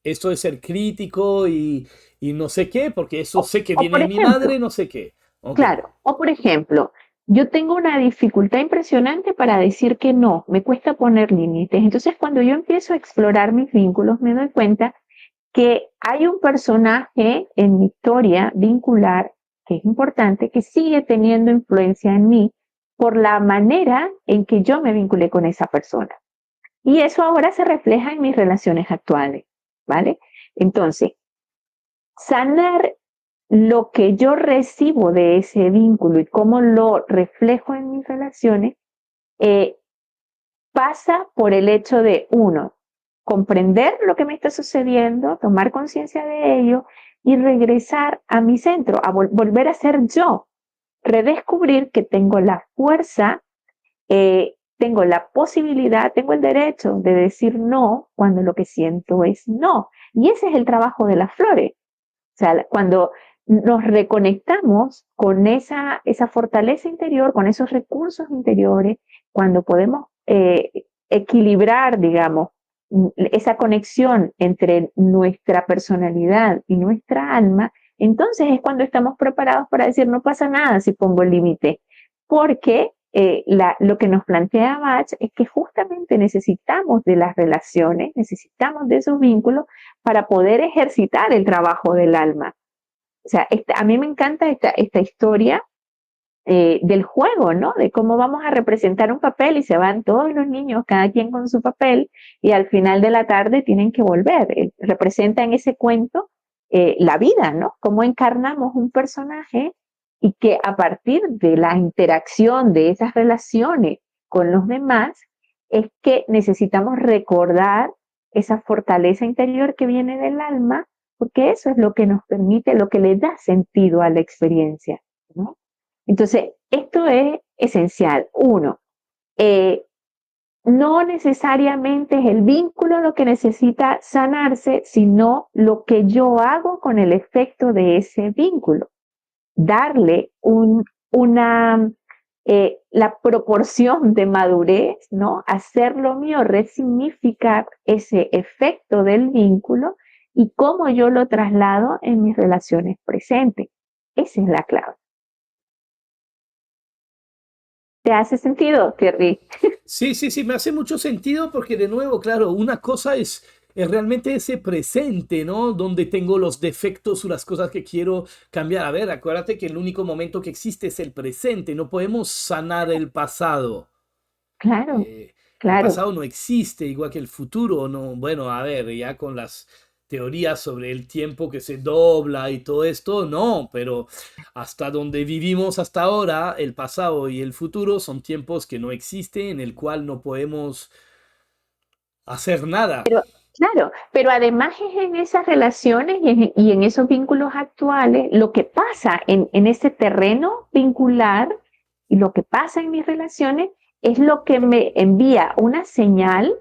esto de ser crítico y no sé qué, porque eso sé que O viene por de mi madre, ejemplo, no sé qué. Ok, claro, o por ejemplo, yo tengo una dificultad impresionante para decir que no, me cuesta poner límites. Entonces, cuando yo empiezo a explorar mis vínculos, me doy cuenta que hay un personaje en mi historia vincular que es importante, que sigue teniendo influencia en mí por la manera en que yo me vinculé con esa persona. Y eso ahora se refleja en mis relaciones actuales, ¿vale? Entonces, sanar lo que yo recibo de ese vínculo y cómo lo reflejo en mis relaciones, eh, pasa por el hecho de, uno, comprender lo que me está sucediendo, tomar conciencia de ello y regresar a mi centro, a volver a ser yo, redescubrir que tengo la fuerza, tengo la posibilidad, tengo el derecho de decir no cuando lo que siento es no. Y ese es el trabajo de las flores. O sea, cuando nos reconectamos con esa fortaleza interior, con esos recursos interiores, cuando podemos equilibrar, digamos, esa conexión entre nuestra personalidad y nuestra alma, entonces es cuando estamos preparados para decir no pasa nada si pongo el límite, porque lo que nos plantea Bach es que justamente necesitamos de las relaciones, necesitamos de esos vínculos para poder ejercitar el trabajo del alma. O sea, a mí me encanta esta historia del juego, ¿no? De cómo vamos a representar un papel y se van todos los niños, cada quien con su papel, y al final de la tarde tienen que volver. Representa en ese cuento la vida, ¿no? Cómo encarnamos un personaje y que a partir de la interacción de esas relaciones con los demás, es que necesitamos recordar esa fortaleza interior que viene del alma, porque eso es lo que nos permite, lo que le da sentido a la experiencia, ¿no? Entonces, esto es esencial. Uno, eh, no necesariamente es el vínculo lo que necesita sanarse, sino lo que yo hago con el efecto de ese vínculo. Darle una, la proporción de madurez, ¿no? Hacerlo mío, resignificar ese efecto del vínculo y cómo yo lo traslado en mis relaciones presentes. Esa es la clave. ¿Te hace sentido, Thierry? sí, sí, sí, me hace mucho sentido porque de nuevo, claro, una cosa es realmente ese presente, ¿no? Donde tengo los defectos o las cosas que quiero cambiar. A ver, acuérdate que el único momento que existe es el presente, no podemos sanar el pasado. Claro, Eh, el claro. pasado no existe, igual que el futuro, no. Bueno, a ver, ya con las teorías sobre el tiempo que se dobla y todo esto, no, pero hasta donde vivimos hasta ahora, el pasado y el futuro son tiempos que no existen, en el cual no podemos hacer nada. Claro, pero además es en esas relaciones y en esos vínculos actuales, lo que pasa en ese terreno vincular y lo que pasa en mis relaciones es lo que me envía una señal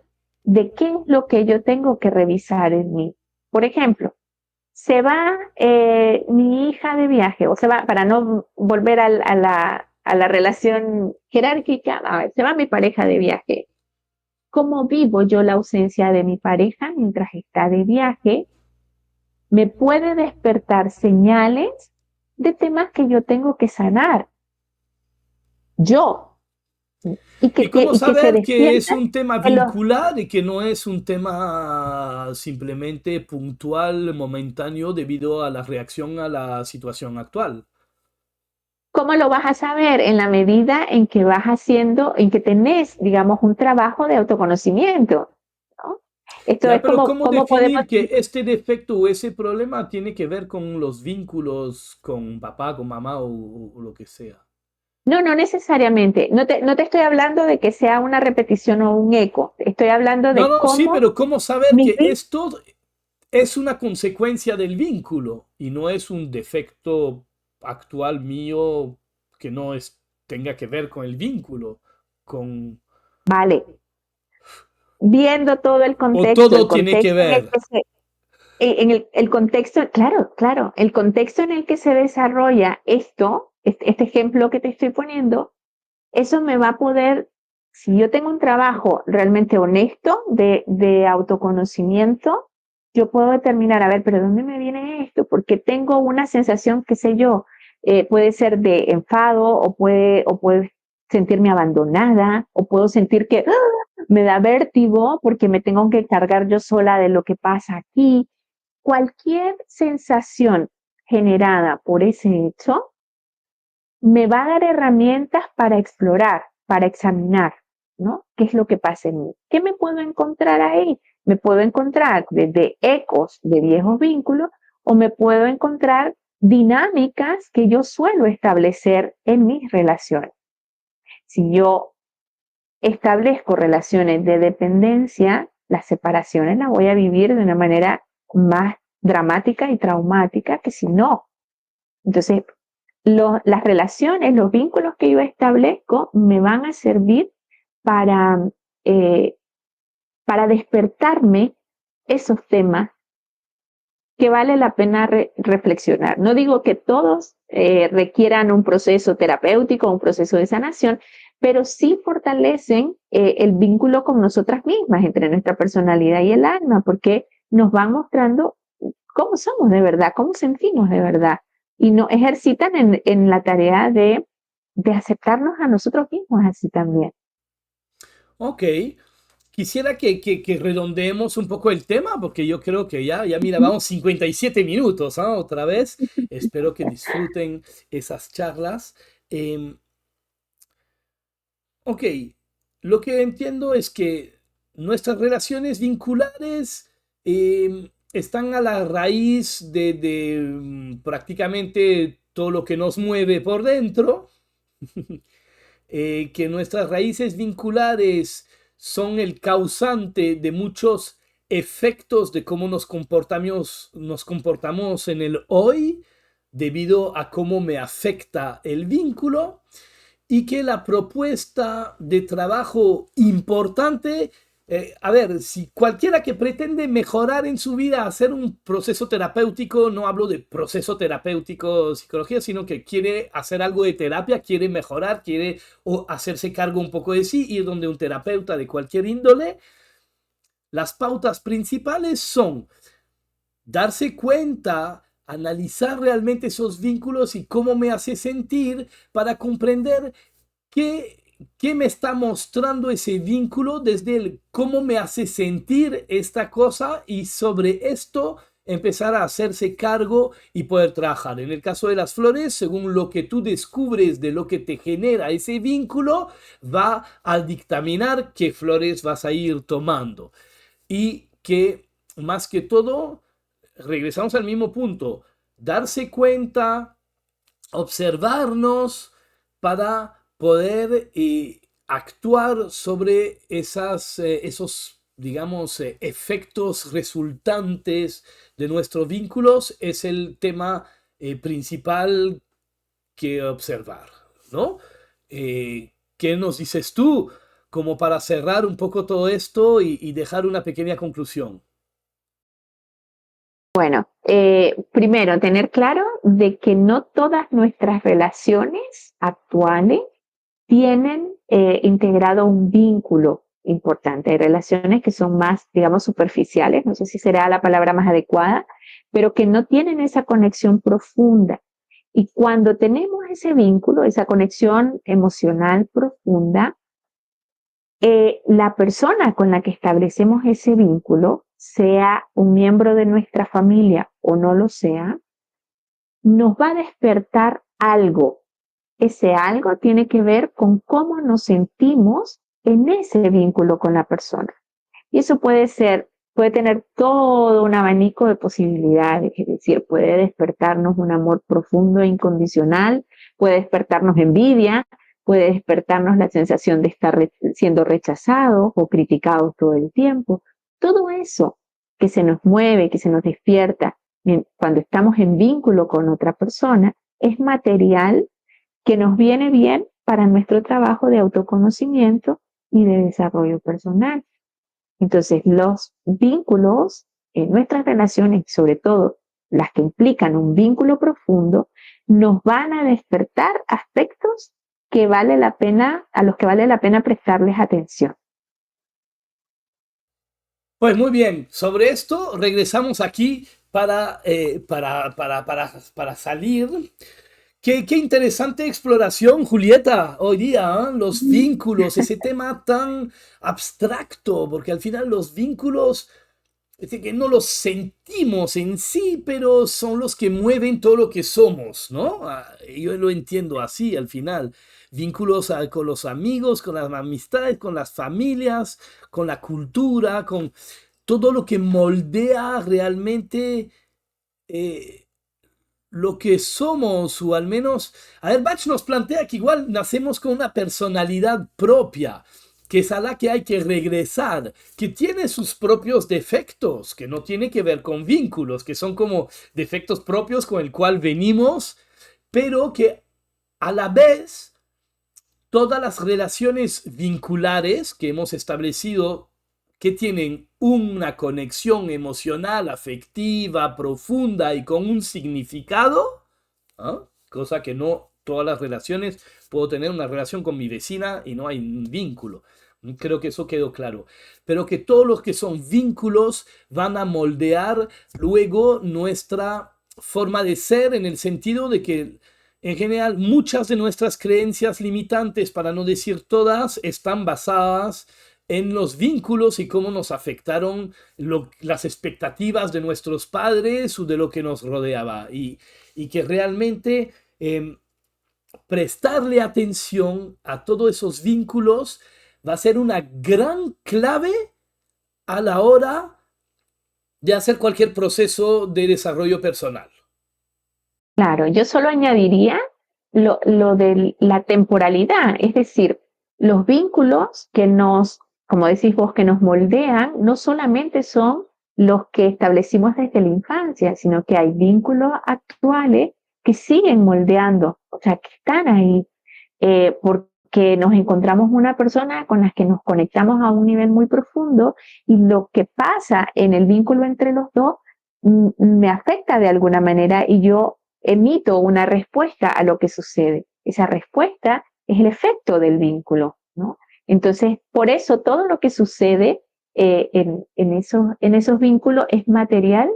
de qué es lo que yo tengo que revisar en mí. Por ejemplo, se va mi hija de viaje, o se va, para no volver a la relación jerárquica, a ver, se va mi pareja de viaje. ¿Cómo vivo yo la ausencia de mi pareja mientras está de viaje? me puede despertar señales de temas que yo tengo que sanar, yo, ¿Y cómo y que se saber que es despiertan un tema en los. vincular y que no es un tema simplemente puntual, momentáneo, debido a la reacción a la situación actual? ¿Cómo lo vas a saber? En la medida en que vas haciendo, en que tenés, digamos, un trabajo de autoconocimiento, ¿no? Esto Ya, es pero como, ¿cómo cómo podemos. definir que este defecto o ese problema tiene que ver con los vínculos con papá, con mamá o lo que sea? No, no necesariamente. No te estoy hablando de que sea una repetición o un eco. Estoy hablando No, de no, sí, cómo pero ¿cómo saber mis que esto es una consecuencia del vínculo y no es un defecto actual mío que no tenga que ver con el vínculo, con, vale, viendo todo o el todo tiene que contexto en el ver. que se, el contexto, claro, claro, el contexto en el que se desarrolla esto, este ejemplo que te estoy poniendo, eso me va a poder, si yo tengo un trabajo realmente honesto de autoconocimiento, yo puedo determinar, a ver, pero ¿dónde me viene esto? Porque tengo una sensación, qué sé yo, puede ser de enfado o puede sentirme abandonada o puedo sentir que me da vértigo porque me tengo que encargar yo sola de lo que pasa aquí. Cualquier sensación generada por ese hecho me va a dar herramientas para explorar, para examinar, ¿no? ¿Qué es lo que pasa en mí? ¿Qué me puedo encontrar ahí? Me puedo encontrar desde ecos de viejos vínculos o me puedo encontrar dinámicas que yo suelo establecer en mis relaciones. Si yo establezco relaciones de dependencia, las separaciones las voy a vivir de una manera más dramática y traumática que si no. Entonces, las relaciones, los vínculos que yo establezco me van a servir para, eh, para despertarme esos temas que vale la pena reflexionar. No digo que todos requieran un proceso terapéutico, un proceso de sanación, pero sí fortalecen el vínculo con nosotras mismas, entre nuestra personalidad y el alma, porque nos van mostrando cómo somos de verdad, cómo sentimos de verdad, y nos ejercitan en la tarea de aceptarnos a nosotros mismos así también. Ok, quisiera que redondeemos un poco el tema, porque yo creo que ya mira, Ujú. vamos 57 minutos, ¿ah? Otra vez. Espero que disfruten esas charlas. Em, ok, lo que entiendo es que nuestras relaciones vinculares están a la raíz de prácticamente todo lo que nos mueve por dentro. Que nuestras raíces vinculares son el causante de muchos efectos de cómo nos comportamos en el hoy debido a cómo me afecta el vínculo y que la propuesta de trabajo importante, a ver, si cualquiera que pretende mejorar en su vida, hacer un proceso terapéutico, no hablo de proceso terapéutico, psicología, sino que quiere hacer algo de terapia, quiere mejorar, quiere o hacerse cargo un poco de sí, ir donde un terapeuta de cualquier índole, las pautas principales son darse cuenta, analizar realmente esos vínculos y cómo me hace sentir para comprender ¿qué, qué me está mostrando ese vínculo desde el cómo me hace sentir esta cosa y sobre esto empezar a hacerse cargo y poder trabajar? En el caso de las flores, según lo que tú descubres de lo que te genera ese vínculo, va a dictaminar qué flores vas a ir tomando. Y que más que todo, regresamos al mismo punto, darse cuenta, observarnos para poder actuar sobre esos, digamos, efectos resultantes de nuestros vínculos es el tema principal que observar, ¿no? ¿Qué nos dices tú como para cerrar un poco todo esto y dejar una pequeña conclusión? Bueno, primero, tener claro de que no todas nuestras relaciones actuales tienen integrado un vínculo. importante. Hay relaciones que son más, digamos, superficiales, no sé si será la palabra más adecuada, pero que no tienen esa conexión profunda. Y cuando tenemos ese vínculo, esa conexión emocional profunda, la persona con la que establecemos ese vínculo, sea un miembro de nuestra familia o no lo sea, nos va a despertar algo. Ese algo tiene que ver con cómo nos sentimos en ese vínculo con la persona. Y eso puede tener todo un abanico de posibilidades, es decir, puede despertarnos un amor profundo e incondicional, puede despertarnos envidia, puede despertarnos la sensación de estar siendo rechazados o criticados todo el tiempo. Todo eso que se nos mueve, que se nos despierta cuando estamos en vínculo con otra persona, es material que nos viene bien para nuestro trabajo de autoconocimiento y de desarrollo personal. Entonces, los vínculos en nuestras relaciones, sobre todo las que implican un vínculo profundo, nos van a despertar aspectos que vale la pena, a los que vale la pena prestarles atención. Pues muy bien, sobre esto regresamos aquí para salir. Qué interesante exploración, Julieta, hoy día, ¿ah? Los vínculos, ese tema tan abstracto, porque al final los vínculos, es decir, que no los sentimos en sí, pero son los que mueven todo lo que somos, ¿no? Yo lo entiendo así al final. Vínculos con los amigos, con las amistades, con las familias, con la cultura, con todo lo que moldea realmente eh, lo que somos, o al menos, a ver, Bach nos plantea que igual nacemos con una personalidad propia, que es a la que hay que regresar, que tiene sus propios defectos, que no tiene que ver con vínculos, que son como defectos propios con el cual venimos, pero que a la vez todas las relaciones vinculares que hemos establecido que tienen una conexión emocional, afectiva, profunda y con un significado, ¿ah? Cosa que no todas las relaciones, puedo tener una relación con mi vecina y no hay un vínculo. Creo que eso quedó claro. Pero que todos los que son vínculos van a moldear luego nuestra forma de ser en el sentido de que en general muchas de nuestras creencias limitantes, para no decir todas, están basadas en los vínculos y cómo nos afectaron las expectativas de nuestros padres o de lo que nos rodeaba. Y que realmente prestarle atención a todos esos vínculos va a ser una gran clave a la hora de hacer cualquier proceso de desarrollo personal. Claro, yo solo añadiría lo de la temporalidad, es decir, los vínculos que nos, como decís vos, que nos moldean, no solamente son los que establecimos desde la infancia, sino que hay vínculos actuales que siguen moldeando, o sea, que están ahí, porque nos encontramos una persona con la que nos conectamos a un nivel muy profundo y lo que pasa en el vínculo entre los dos me afecta de alguna manera y yo emito una respuesta a lo que sucede. Esa respuesta es el efecto del vínculo, ¿no? Entonces, por eso todo lo que sucede en esos vínculos es material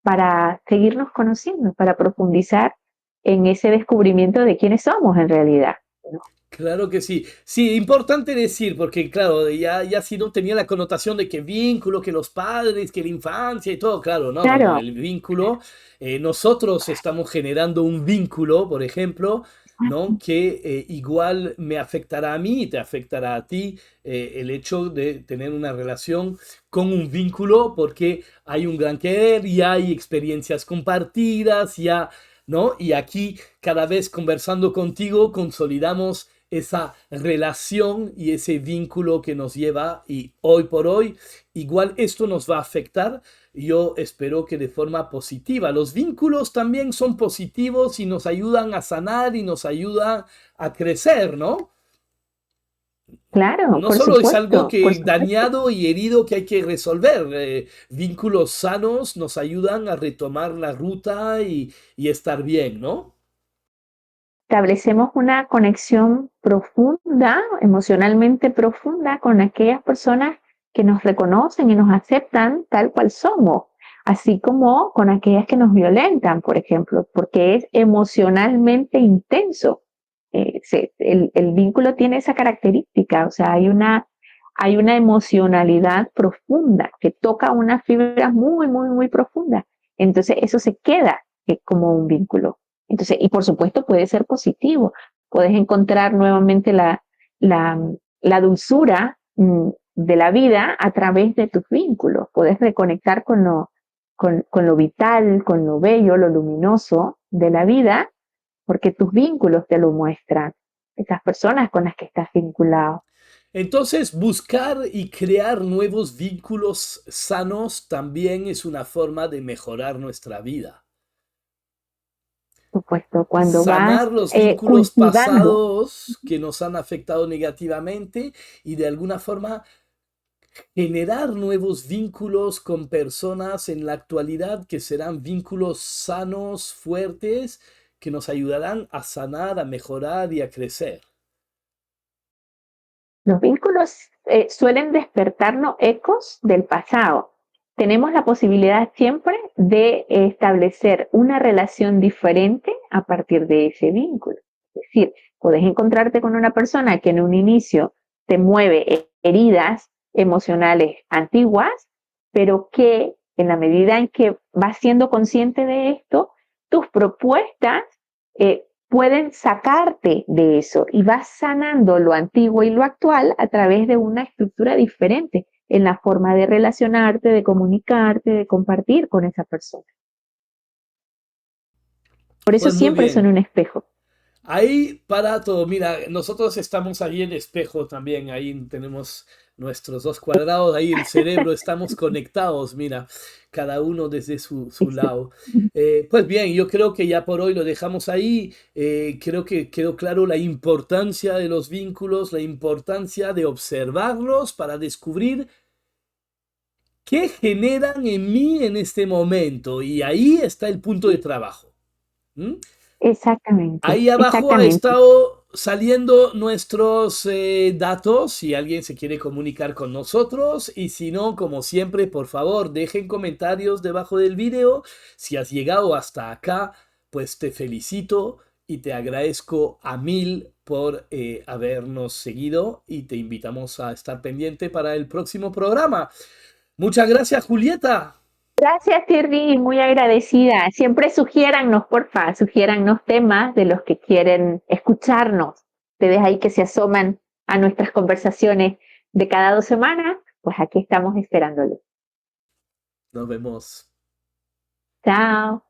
para seguirnos conociendo, para profundizar en ese descubrimiento de quiénes somos en realidad, ¿no? Claro que sí. Sí, importante decir, porque claro, ya si no tenía la connotación de que vínculo, que los padres, que la infancia y todo, claro, no, Claro, el vínculo, nosotros estamos generando un vínculo, por ejemplo, ¿no? Que igual me afectará a mí y te afectará a ti el hecho de tener una relación con un vínculo, porque hay un gran querer y hay experiencias compartidas, ya, ¿no? Y aquí cada vez conversando contigo consolidamos esa relación y ese vínculo que nos lleva y hoy por hoy igual esto nos va a afectar. Yo espero que de forma positiva. Los vínculos también son positivos y nos ayudan a sanar y nos ayudan a crecer, ¿no? claro, No solo es algo por que supuesto. dañado y herido que hay que resolver. Vínculos sanos nos ayudan a retomar la ruta y estar bien, ¿no? establecemos una conexión profunda, emocionalmente profunda, con aquellas personas que nos reconocen y nos aceptan tal cual somos, así como con aquellas que nos violentan, por ejemplo, porque es emocionalmente intenso. El vínculo tiene esa característica, o sea, hay una emocionalidad profunda que toca una fibra muy, muy, muy profunda. Entonces, eso se queda como un vínculo. Entonces, y por supuesto puede ser positivo. Puedes encontrar nuevamente la, la dulzura de la vida a través de tus vínculos. Puedes reconectar con lo vital, con lo bello, lo luminoso de la vida, porque tus vínculos te lo muestran. Esas personas con las que estás vinculado. Entonces, buscar y crear nuevos vínculos sanos también es una forma de mejorar nuestra vida. Por supuesto, cuando vas Sanar los vínculos cultivando. pasados que nos han afectado negativamente y de alguna forma generar nuevos vínculos con personas en la actualidad que serán vínculos sanos, fuertes, que nos ayudarán a sanar, a mejorar y a crecer. Los vínculos suelen despertarnos ecos del pasado. Tenemos la posibilidad siempre de establecer una relación diferente a partir de ese vínculo. Es decir, puedes encontrarte con una persona que en un inicio te mueve heridas emocionales antiguas, pero que en la medida en que vas siendo consciente de esto, tus propuestas pueden sacarte de eso y vas sanando lo antiguo y lo actual a través de una estructura diferente en la forma de relacionarte, de comunicarte, de compartir con esa persona. Por eso Pues muy siempre son bien. un espejo. Ahí para todo. Mira, nosotros estamos ahí en espejo también. Ahí tenemos nuestros dos cuadrados. Ahí el cerebro, estamos conectados. Mira, cada uno desde su lado. Pues bien, yo creo que ya por hoy lo dejamos ahí. Creo que quedó claro la importancia de los vínculos, la importancia de observarlos para descubrir qué generan en mí en este momento. Y ahí está el punto de trabajo. ¿Mm? Exactamente, Ahí abajo ha exactamente. estado saliendo nuestros datos si alguien se quiere comunicar con nosotros y si no, como siempre, por favor, dejen comentarios debajo del video. Si has llegado hasta acá, pues te felicito y te agradezco a mil por habernos seguido y te invitamos a estar pendiente para el próximo programa. Muchas gracias, Julieta. Gracias, Thierry, muy agradecida. Siempre sugiérannos, porfa, sugiérannos temas de los que quieren escucharnos. Ustedes ahí que se asoman a nuestras conversaciones de cada 2 semanas, pues aquí estamos esperándolos. Nos vemos. Chao.